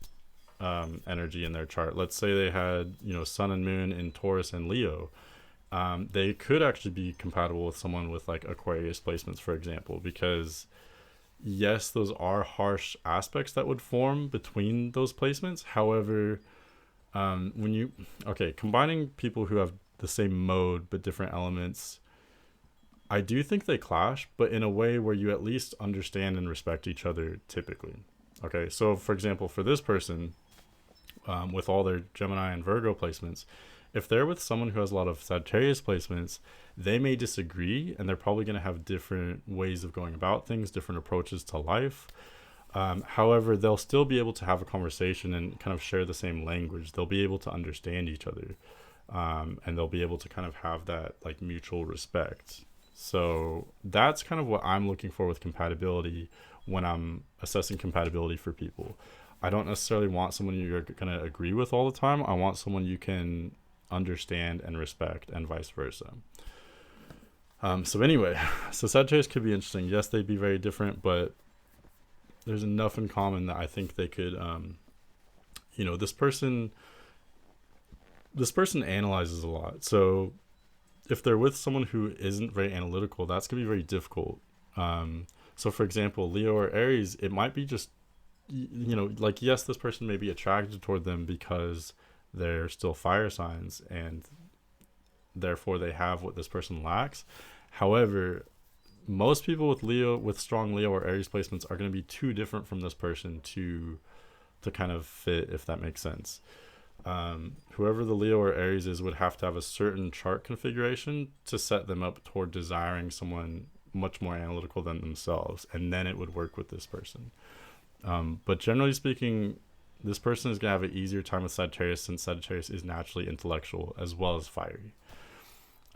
energy in their chart. Let's say they had, sun and moon in Taurus and Leo. They could actually be compatible with someone with like Aquarius placements, for example, because yes, those are harsh aspects that would form between those placements. However, combining people who have the same mode but different elements, I do think they clash, but in a way where you at least understand and respect each other typically. Okay, so for example, for this person, with all their Gemini and Virgo placements, if they're with someone who has a lot of Sagittarius placements, they may disagree and they're probably going to have different ways of going about things, different approaches to life. However, they'll still be able to have a conversation and kind of share the same language. They'll be able to understand each other, and they'll be able to kind of have that like mutual respect. So that's kind of what I'm looking for with compatibility when I'm assessing compatibility for people. I don't necessarily want someone you're going to agree with all the time. I want someone you can understand and respect, and vice versa. So anyway, so Sagittarius could be interesting. Yes, they'd be very different, but there's enough in common that I think they could, this person analyzes a lot. So if they're with someone who isn't very analytical, that's going to be very difficult. So for example, Leo or Aries, it might be just, yes, this person may be attracted toward them because they're still fire signs and therefore they have what this person lacks. However, most people with strong Leo or Aries placements are going to be too different from this person to kind of fit, if that makes sense. Whoever the Leo or Aries is would have to have a certain chart configuration to set them up toward desiring someone much more analytical than themselves, and then it would work with this person. But generally speaking, this person is going to have an easier time with Sagittarius since Sagittarius is naturally intellectual as well as fiery.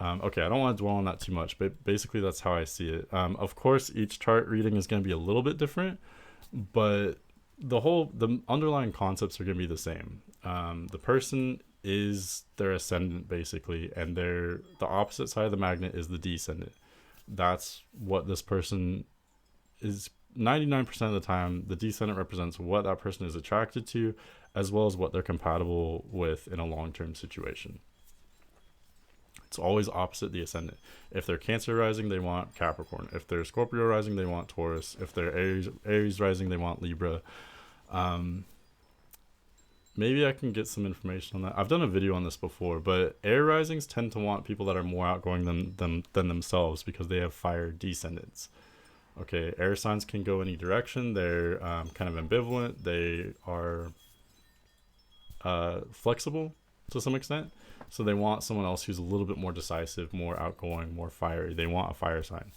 Okay, I don't want to dwell on that too much, but basically that's how I see it. Of course, each chart reading is going to be a little bit different, but the underlying concepts are going to be the same. The person is their ascendant basically, and the opposite side of the magnet is the descendant. That's what this person is. 99% of the time, the descendant represents what that person is attracted to, as well as what they're compatible with in a long-term situation. It's always opposite the ascendant. If they're Cancer rising, they want Capricorn. If they're Scorpio rising, they want Taurus. If they're Aries rising, they want Libra. Maybe I can get some information on that. I've done a video on this before, but air risings tend to want people that are more outgoing than themselves because they have fire descendants. Okay, air signs can go any direction. They're kind of ambivalent. They are flexible to some extent. So they want someone else who's a little bit more decisive, more outgoing, more fiery. They want a fire sign.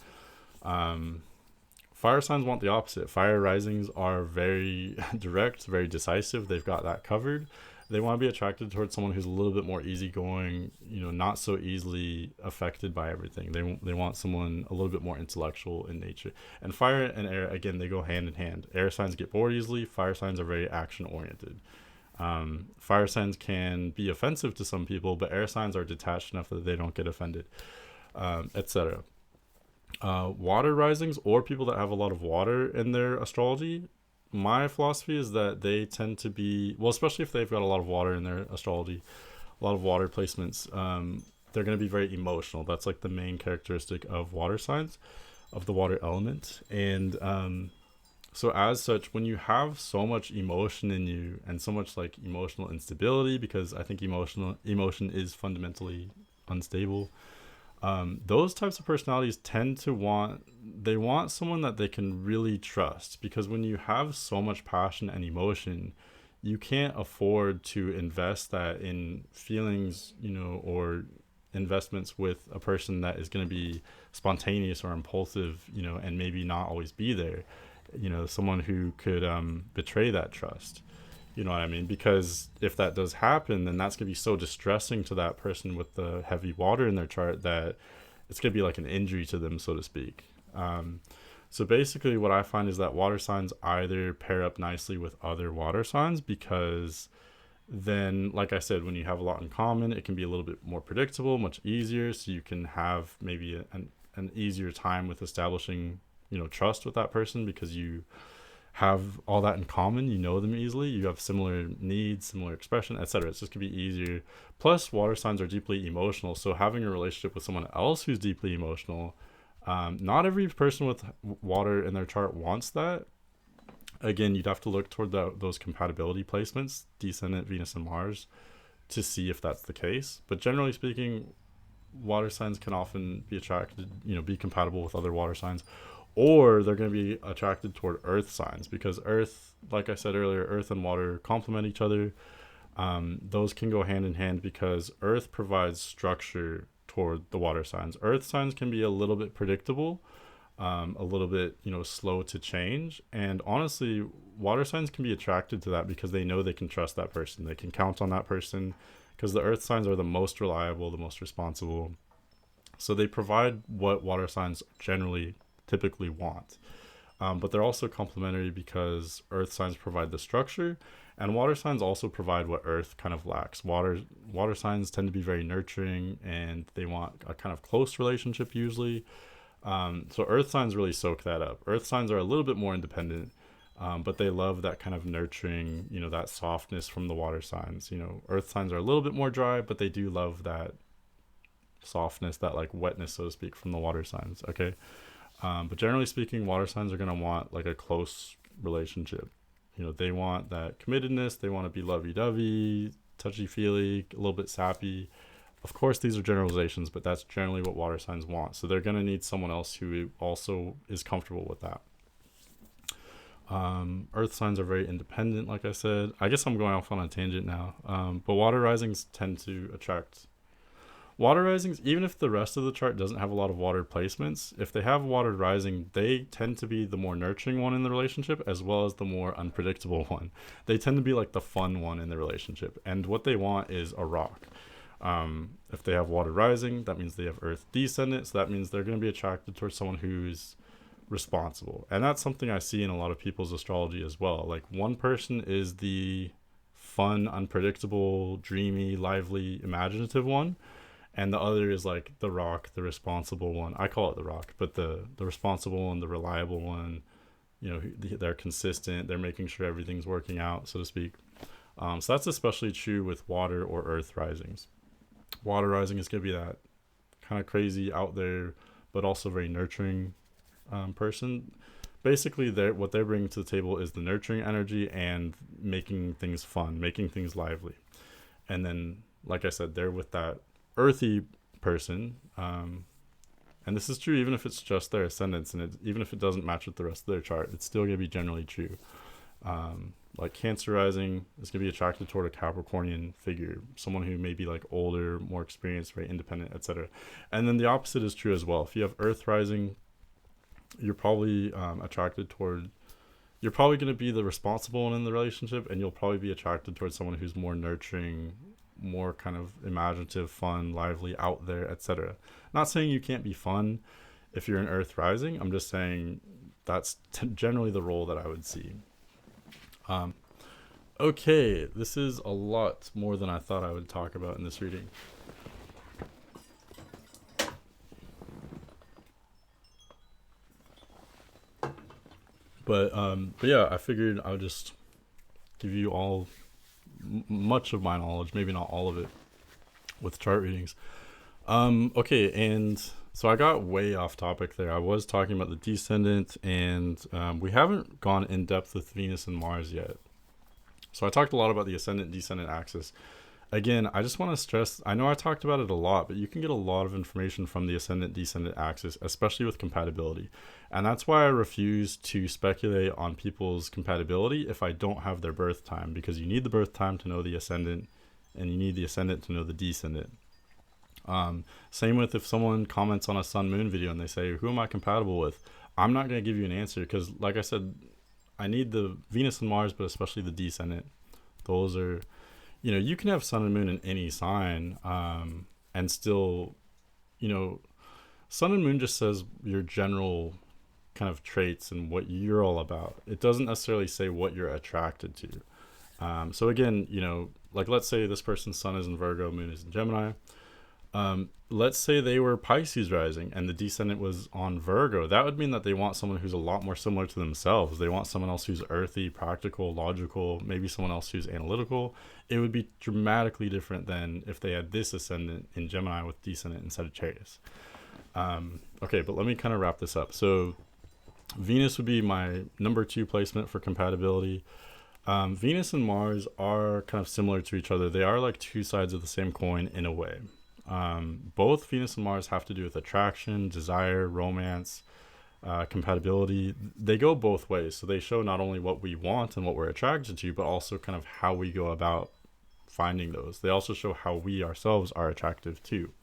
Fire signs want the opposite. Fire risings are very direct, very decisive. They've got that covered. They want to be attracted towards someone who's a little bit more easygoing, not so easily affected by everything. They want someone a little bit more intellectual in nature. And fire and air, again, they go hand in hand. Air signs get bored easily. Fire signs are very action-oriented. Fire signs can be offensive to some people, but air signs are detached enough that they don't get offended, etc. Water risings or people that have a lot of water in their astrology, my philosophy is that they tend to be, well, especially if they've got a lot of water in their astrology, a lot of water placements, they're going to be very emotional. That's like the main characteristic of water signs, of the water element. And So as such, when you have so much emotion in you and so much like emotional instability, because I think emotion is fundamentally unstable, those types of personalities tend to want someone that they can really trust, because when you have so much passion and emotion, you can't afford to invest that in feelings, or investments with a person that is going to be spontaneous or impulsive, and maybe not always be there, someone who could betray that trust. You know what I mean? Because if that does happen, then that's going to be so distressing to that person with the heavy water in their chart that it's going to be like an injury to them, so to speak. So basically, what I find is that water signs either pair up nicely with other water signs, because then, like I said, when you have a lot in common, it can be a little bit more predictable, much easier. So you can have maybe an easier time with establishing, trust with that person, because you have all that in common. You know them easily. You have similar needs, similar expression, etc. It's just gonna be easier. Plus, water signs are deeply emotional, so having a relationship with someone else who's deeply emotional, not every person with water in their chart wants that. Again, you'd have to look toward those compatibility placements, descendant Venus and Mars, to see if that's the case. But generally speaking, water signs can often be attracted, be compatible with other water signs, or they're going to be attracted toward earth signs, because earth, like I said earlier, earth and water complement each other. Those can go hand in hand, because earth provides structure toward the water signs. Earth signs can be a little bit predictable, a little bit, slow to change. And honestly, water signs can be attracted to that because they know they can trust that person. They can count on that person, because the earth signs are the most reliable, the most responsible. So they provide what water signs generally typically want. But they're also complementary, because earth signs provide the structure, and water signs also provide what earth kind of lacks. Water signs tend to be very nurturing, and they want a kind of close relationship usually. So earth signs really soak that up. Earth signs are a little bit more independent, but they love that kind of nurturing, that softness from the water signs. Earth signs are a little bit more dry, but they do love that softness, that like wetness, so to speak, from the water signs. Okay. But generally speaking, water signs are going to want like a close relationship. They want that committedness. They want to be lovey-dovey, touchy-feely, a little bit sappy. Of course, these are generalizations, but that's generally what water signs want. So they're going to need someone else who also is comfortable with that. Earth signs are very independent, like I said. I guess I'm going off on a tangent now. But water risings tend to attract water risings, even if the rest of the chart doesn't have a lot of water placements. If they have water rising, they tend to be the more nurturing one in the relationship, as well as the more unpredictable one. They tend to be like the fun one in the relationship, and what they want is a rock. If they have water rising, that means they have earth descendant, so that means they're going to be attracted towards someone who's responsible. And that's something I see in a lot of people's astrology as well. Like, one person is the fun, unpredictable, dreamy, lively, imaginative one, and the other is like the rock, the responsible one. I call it the rock, but the responsible one, the reliable one, they're consistent, they're making sure everything's working out, so to speak. So that's especially true with water or earth risings. Water rising is going to be that kind of crazy, out there, but also very nurturing person. Basically, what they're bringing to the table is the nurturing energy and making things fun, making things lively. And then, like I said, they're with that earthy person, and this is true even if it's just their ascendants, and even if it doesn't match with the rest of their chart, it's still going to be generally true. Like Cancer rising is going to be attracted toward a Capricornian figure, someone who may be like older, more experienced, very independent, etc. And then the opposite is true as well. If you have Earth rising, you're probably you're probably going to be the responsible one in the relationship, and you'll probably be attracted towards someone who's more nurturing, more kind of imaginative, fun, lively, out there, etc. Not saying you can't be fun if you're an Earth rising. I'm just saying that's generally the role that I would see. Okay, this is a lot more than I thought I would talk about in this reading. But yeah, I figured I would just give you all much of my knowledge, maybe not all of it, with chart readings. Okay, and So I got way off topic there. I was talking about the descendant, and we haven't gone in depth with Venus and Mars yet. So I talked a lot about the ascendant descendant axis. Again, I just want to stress, I know I talked about it a lot, but you can get a lot of information from the ascendant descendant axis, especially with compatibility. And that's why I refuse to speculate on people's compatibility if I don't have their birth time, because you need the birth time to know the ascendant, and you need the ascendant to know the descendant. Same with if someone comments on a sun moon video and they say, who am I compatible with? I'm not going to give you an answer because, like I said, I need the Venus and Mars, but especially the descendant. Those are, you can have sun and moon in any sign, and still, you know, sun and moon just says your general kind of traits and what you're all about. It doesn't necessarily say what you're attracted to. So again, like let's say this person's sun is in Virgo, moon is in Gemini. Let's say they were Pisces rising and the descendant was on Virgo. That would mean that they want someone who's a lot more similar to themselves. They want someone else who's earthy, practical, logical, maybe someone else who's analytical. It would be dramatically different than if they had this ascendant in Gemini with descendant in Sagittarius. Okay, but let me kind of wrap this up. So Venus would be my number 2 placement for compatibility. Venus and Mars are kind of similar to each other. They are like two sides of the same coin in a way. Both Venus and Mars have to do with attraction, desire, romance, compatibility. They go both ways. So they show not only what we want and what we're attracted to, but also kind of how we go about finding those. They also show how we ourselves are attractive too.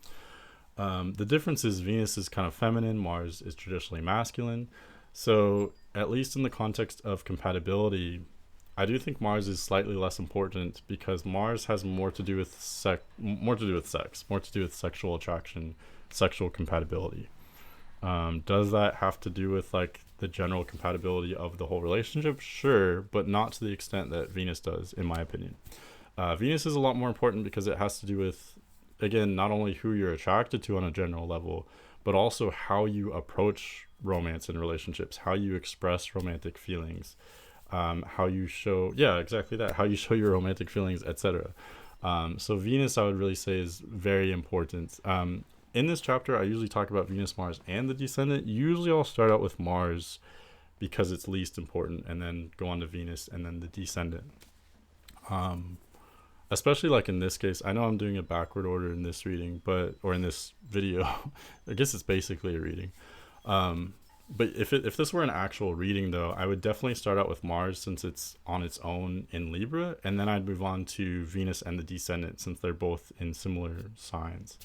The difference is Venus is kind of feminine, Mars is traditionally masculine. So at least in the context of compatibility, I do think Mars is slightly less important because Mars has more to do with sex, more to do with sexual attraction, sexual compatibility. Does that have to do with like the general compatibility of the whole relationship? Sure, but not to the extent that Venus does, in my opinion. Venus is a lot more important because it has to do with, again, not only who you're attracted to on a general level, but also how you approach romance and relationships, how you express romantic feelings. How you show, yeah, exactly that, how you show your romantic feelings, etc. So Venus, I would really say, is very important. In this chapter, I usually talk about Venus, Mars, and the descendant. Usually I'll start out with Mars because it's least important, and then go on to Venus, and then the descendant. Especially like in this case, I know I'm doing a backward order in this reading, or in this video. I guess it's basically a reading. But if this were an actual reading, though, I would definitely start out with Mars since it's on its own in Libra, and then I'd move on to Venus and the descendant since they're both in similar signs.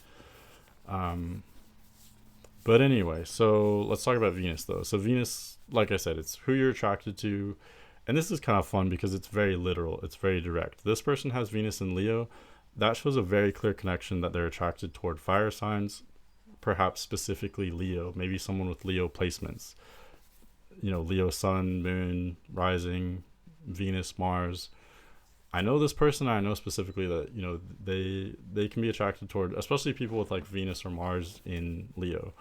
But anyway, so let's talk about Venus, though. So Venus, like I said, it's who you're attracted to, and this is kind of fun because it's very literal. It's very direct. This person has Venus in Leo. That shows a very clear connection that they're attracted toward fire signs, perhaps specifically Leo, maybe someone with Leo placements, Leo sun, moon, rising, Venus, Mars. I know this person, I know specifically that they can be attracted toward, especially people with like Venus or Mars in Leo.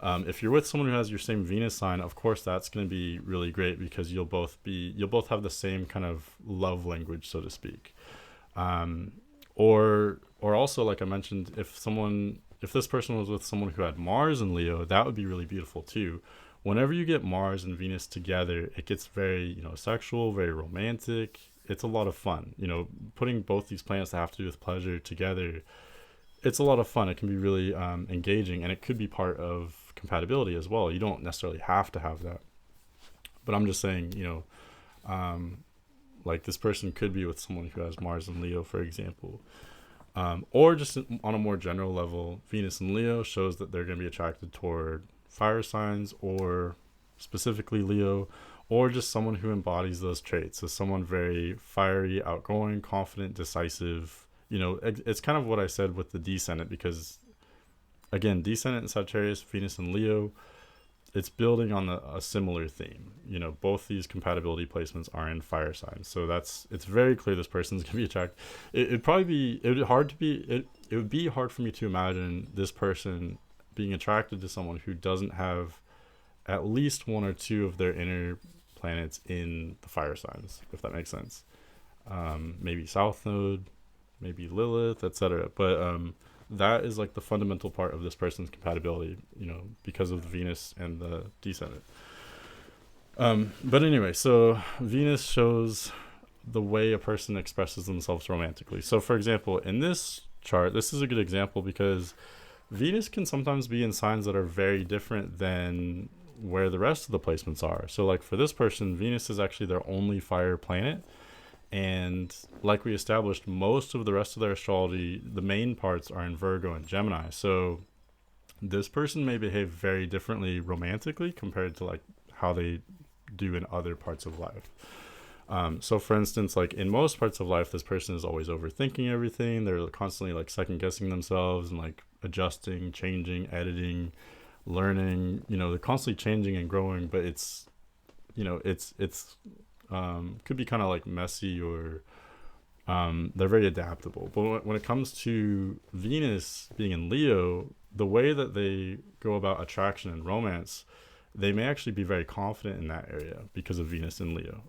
If you're with someone who has your same Venus sign, of course that's going to be really great because you'll both have the same kind of love language, so to speak. Or also, like I mentioned, if this person was with someone who had Mars in Leo, that would be really beautiful too. Whenever you get Mars and Venus together, it gets very, sexual, very romantic. It's a lot of fun. Putting both these planets that have to do with pleasure together, it's a lot of fun. It can be really engaging, and it could be part of compatibility as well. You don't necessarily have to have that. But I'm just saying, like this person could be with someone who has Mars and Leo, for example. Or just on a more general level, Venus and Leo shows that they're going to be attracted toward fire signs, or specifically Leo, or just someone who embodies those traits. So someone very fiery, outgoing, confident, decisive. It's kind of what I said with the descendant, because again, descendant in Sagittarius, Venus and Leo, it's building on a similar theme. Both these compatibility placements are in fire signs, so it's very clear this person's gonna be attracted. It would be hard for me to imagine this person being attracted to someone who doesn't have at least one or two of their inner planets in the fire signs, if that makes sense. Maybe South Node, maybe Lilith, etc. But that is like the fundamental part of this person's compatibility, because of the Venus and the descendant. But anyway, so Venus shows the way a person expresses themselves romantically. So for example, in this chart, this is a good example because Venus can sometimes be in signs that are very different than where the rest of the placements are. So like for this person, Venus is actually their only fire planet. And like we established, most of the rest of their astrology, the main parts are in Virgo and Gemini. So this person may behave very differently romantically compared to like how they do in other parts of life. So for instance, like in most parts of life, this person is always overthinking everything. They're constantly like second guessing themselves and like adjusting, changing, editing, learning. They're constantly changing and growing, but it's could be kind of like messy, or they're very adaptable. But when it comes to Venus being in Leo, the way that they go about attraction and romance, they may actually be very confident in that area because of Venus in Leo.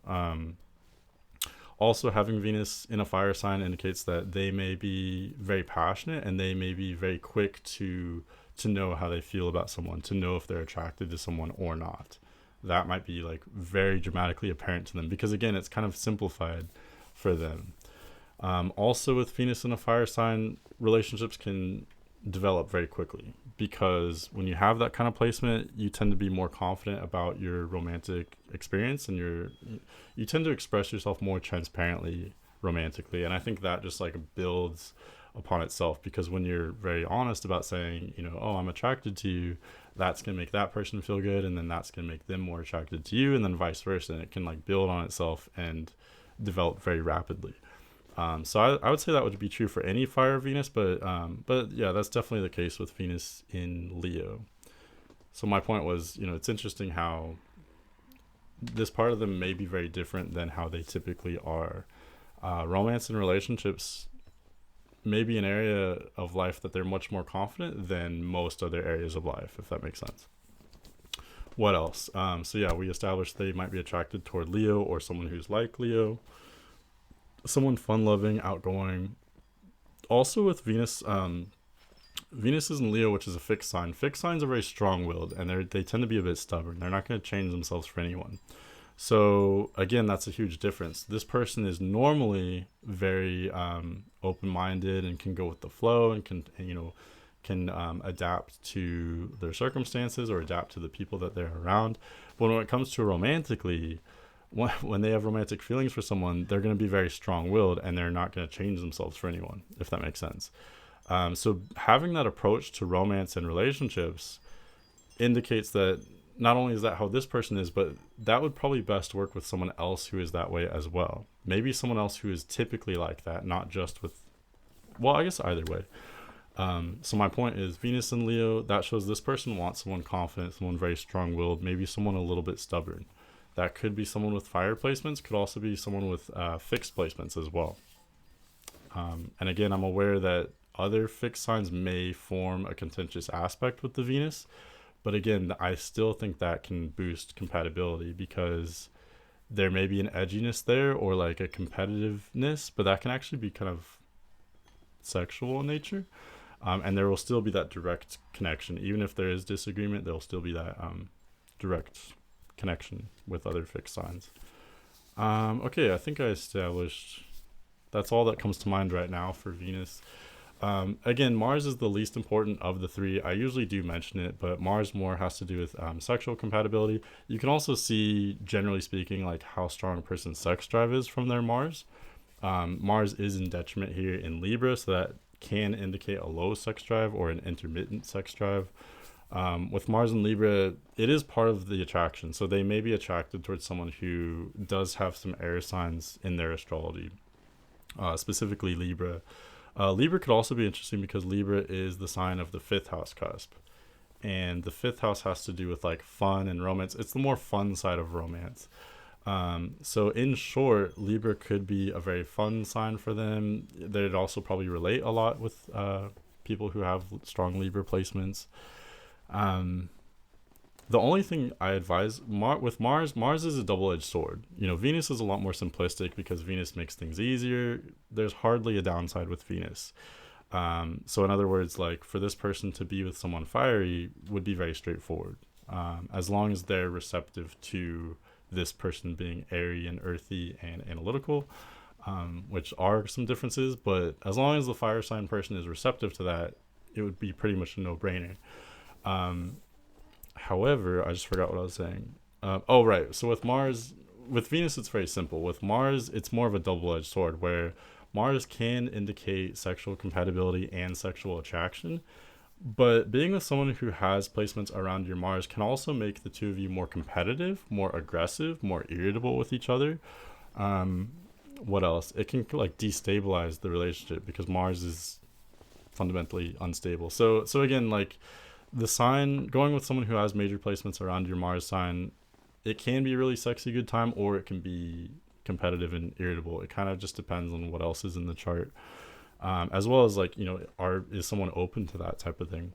Also, having Venus in a fire sign indicates that they may be very passionate, and they may be very quick to know how they feel about someone, to know if they're attracted to someone or not. That might be like very dramatically apparent to them because, again, it's kind of simplified for them. Also, with Venus in a fire sign, relationships can develop very quickly because when you have that kind of placement, you tend to be more confident about your romantic experience, and you tend to express yourself more transparently romantically. And I think that just like builds upon itself, because when you're very honest about saying, oh, I'm attracted to you, that's going to make that person feel good, and then that's going to make them more attracted to you, and then vice versa, and it can like build on itself and develop very rapidly. So I would say that would be true for any fire Venus, but yeah, that's definitely the case with Venus in Leo. So my point was, it's interesting how this part of them may be very different than how they typically are. Romance and relationships may be an area of life that they're much more confident than most other areas of life, if that makes sense. What else? So yeah, we established they might be attracted toward Leo or someone who's like Leo. Someone fun-loving, outgoing. Also with Venus, Venus is in Leo, which is a fixed sign. Fixed signs are very strong-willed, and they tend to be a bit stubborn. They're not going to change themselves for anyone. So again, that's a huge difference. This person is normally very open-minded and can go with the flow, and can adapt to their circumstances or adapt to the people that they're around. But when it comes to romantically, when they have romantic feelings for someone, they're going to be very strong-willed, and they're not going to change themselves for anyone, if that makes sense. So having that approach to romance and relationships indicates that not only is that how this person is, but that would probably best work with someone else who is that way as well. Maybe someone else who is typically like that, not just with, well, I guess either way. So my point is, Venus in Leo, that shows this person wants someone confident, someone very strong-willed, maybe someone a little bit stubborn. That could be someone with fire placements, could also be someone with fixed placements as well. And again, I'm aware that other fixed signs may form a contentious aspect with the Venus, but again, I still think that can boost compatibility because there may be an edginess there or like a competitiveness, but that can actually be kind of sexual in nature. And there will still be that direct connection. Even if there is disagreement, there will still be that direct connection with other fixed signs. Okay, I think I established that's all that comes to mind right now for Venus. Again, Mars is the least important of the three. I usually do mention it, but Mars more has to do with sexual compatibility. You can also see, generally speaking, like how strong a person's sex drive is from their Mars. Mars is in detriment here in Libra, so that can indicate a low sex drive or an intermittent sex drive. With Mars in Libra, it is part of the attraction. So they may be attracted towards someone who does have some air signs in their astrology, specifically Libra. Libra could also be interesting because Libra is the sign of the 5th house cusp. And the 5th house has to do with like fun and romance. It's the more fun side of romance. So in short, Libra could be a very fun sign for them. They'd also probably relate a lot with people who have strong Libra placements. The only thing I advise with Mars is a double-edged sword. Venus is a lot more simplistic because Venus makes things easier. There's hardly a downside with Venus. So in other words, like for this person to be with someone fiery would be very straightforward, as long as they're receptive to this person being airy and earthy and analytical, which are some differences. But as long as the fire sign person is receptive to that, it would be pretty much a no-brainer. However, I just forgot what I was saying. Oh, right. So with Venus, it's very simple. With Mars, it's more of a double-edged sword, where Mars can indicate sexual compatibility and sexual attraction, but being with someone who has placements around your Mars can also make the two of you more competitive, more aggressive, more irritable with each other. Um, what else? It can like destabilize the relationship because Mars is fundamentally unstable. So again, like the sign going with someone who has major placements around your Mars sign, it can be a really sexy good time, or it can be competitive and irritable. It kind of just depends on what else is in the chart, as well as like is someone open to that type of thing.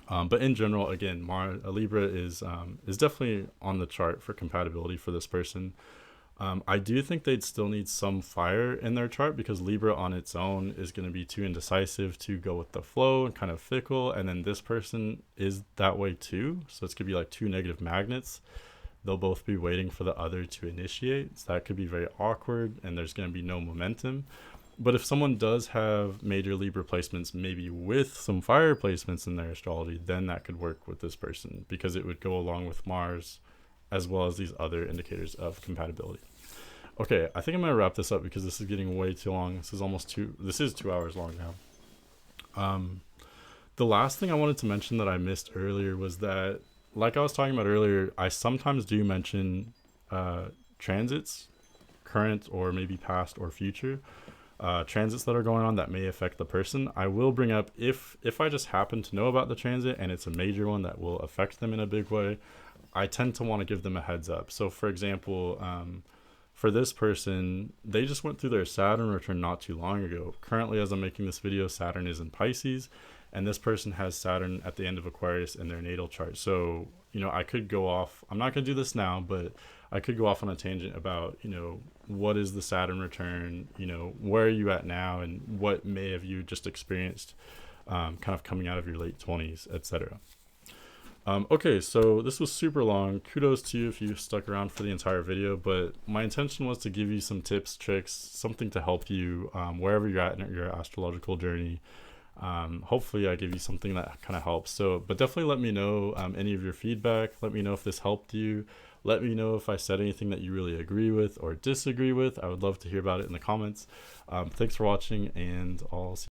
But in general, again, a Libra is definitely on the chart for compatibility for this person. I do think they'd still need some fire in their chart, because Libra on its own is going to be too indecisive to go with the flow and kind of fickle. And then this person is that way too. So it's going to be like two negative magnets. They'll both be waiting for the other to initiate. So that could be very awkward, and there's going to be no momentum. But if someone does have major Libra placements, maybe with some fire placements in their astrology, then that could work with this person, because it would go along with Mars as well as these other indicators of compatibility. Okay, I think I'm gonna wrap this up because this is getting way too long. This is 2 hours long now. The last thing I wanted to mention that I missed earlier was that, like I was talking about earlier, I sometimes do mention transits, current or maybe past or future, transits that are going on that may affect the person. I will bring up, if I just happen to know about the transit and it's a major one that will affect them in a big way, I tend to want to give them a heads up. So for example, for this person, they just went through their Saturn return not too long ago. Currently, as I'm making this video, Saturn is in Pisces, and this person has Saturn at the end of Aquarius in their natal chart. So, I could go off, I'm not going to do this now, but I could go off on a tangent about, what is the Saturn return, where are you at now, and what may have you just experienced kind of coming out of your late 20s, etc. Okay, so this was super long. Kudos to you if you stuck around for the entire video, but my intention was to give you some tips, tricks, something to help you wherever you're at in your astrological journey. Hopefully I give you something that kind of helps. But definitely let me know any of your feedback. Let me know if this helped you. Let me know if I said anything that you really agree with or disagree with. I would love to hear about it in the comments. Thanks for watching, and I'll see you.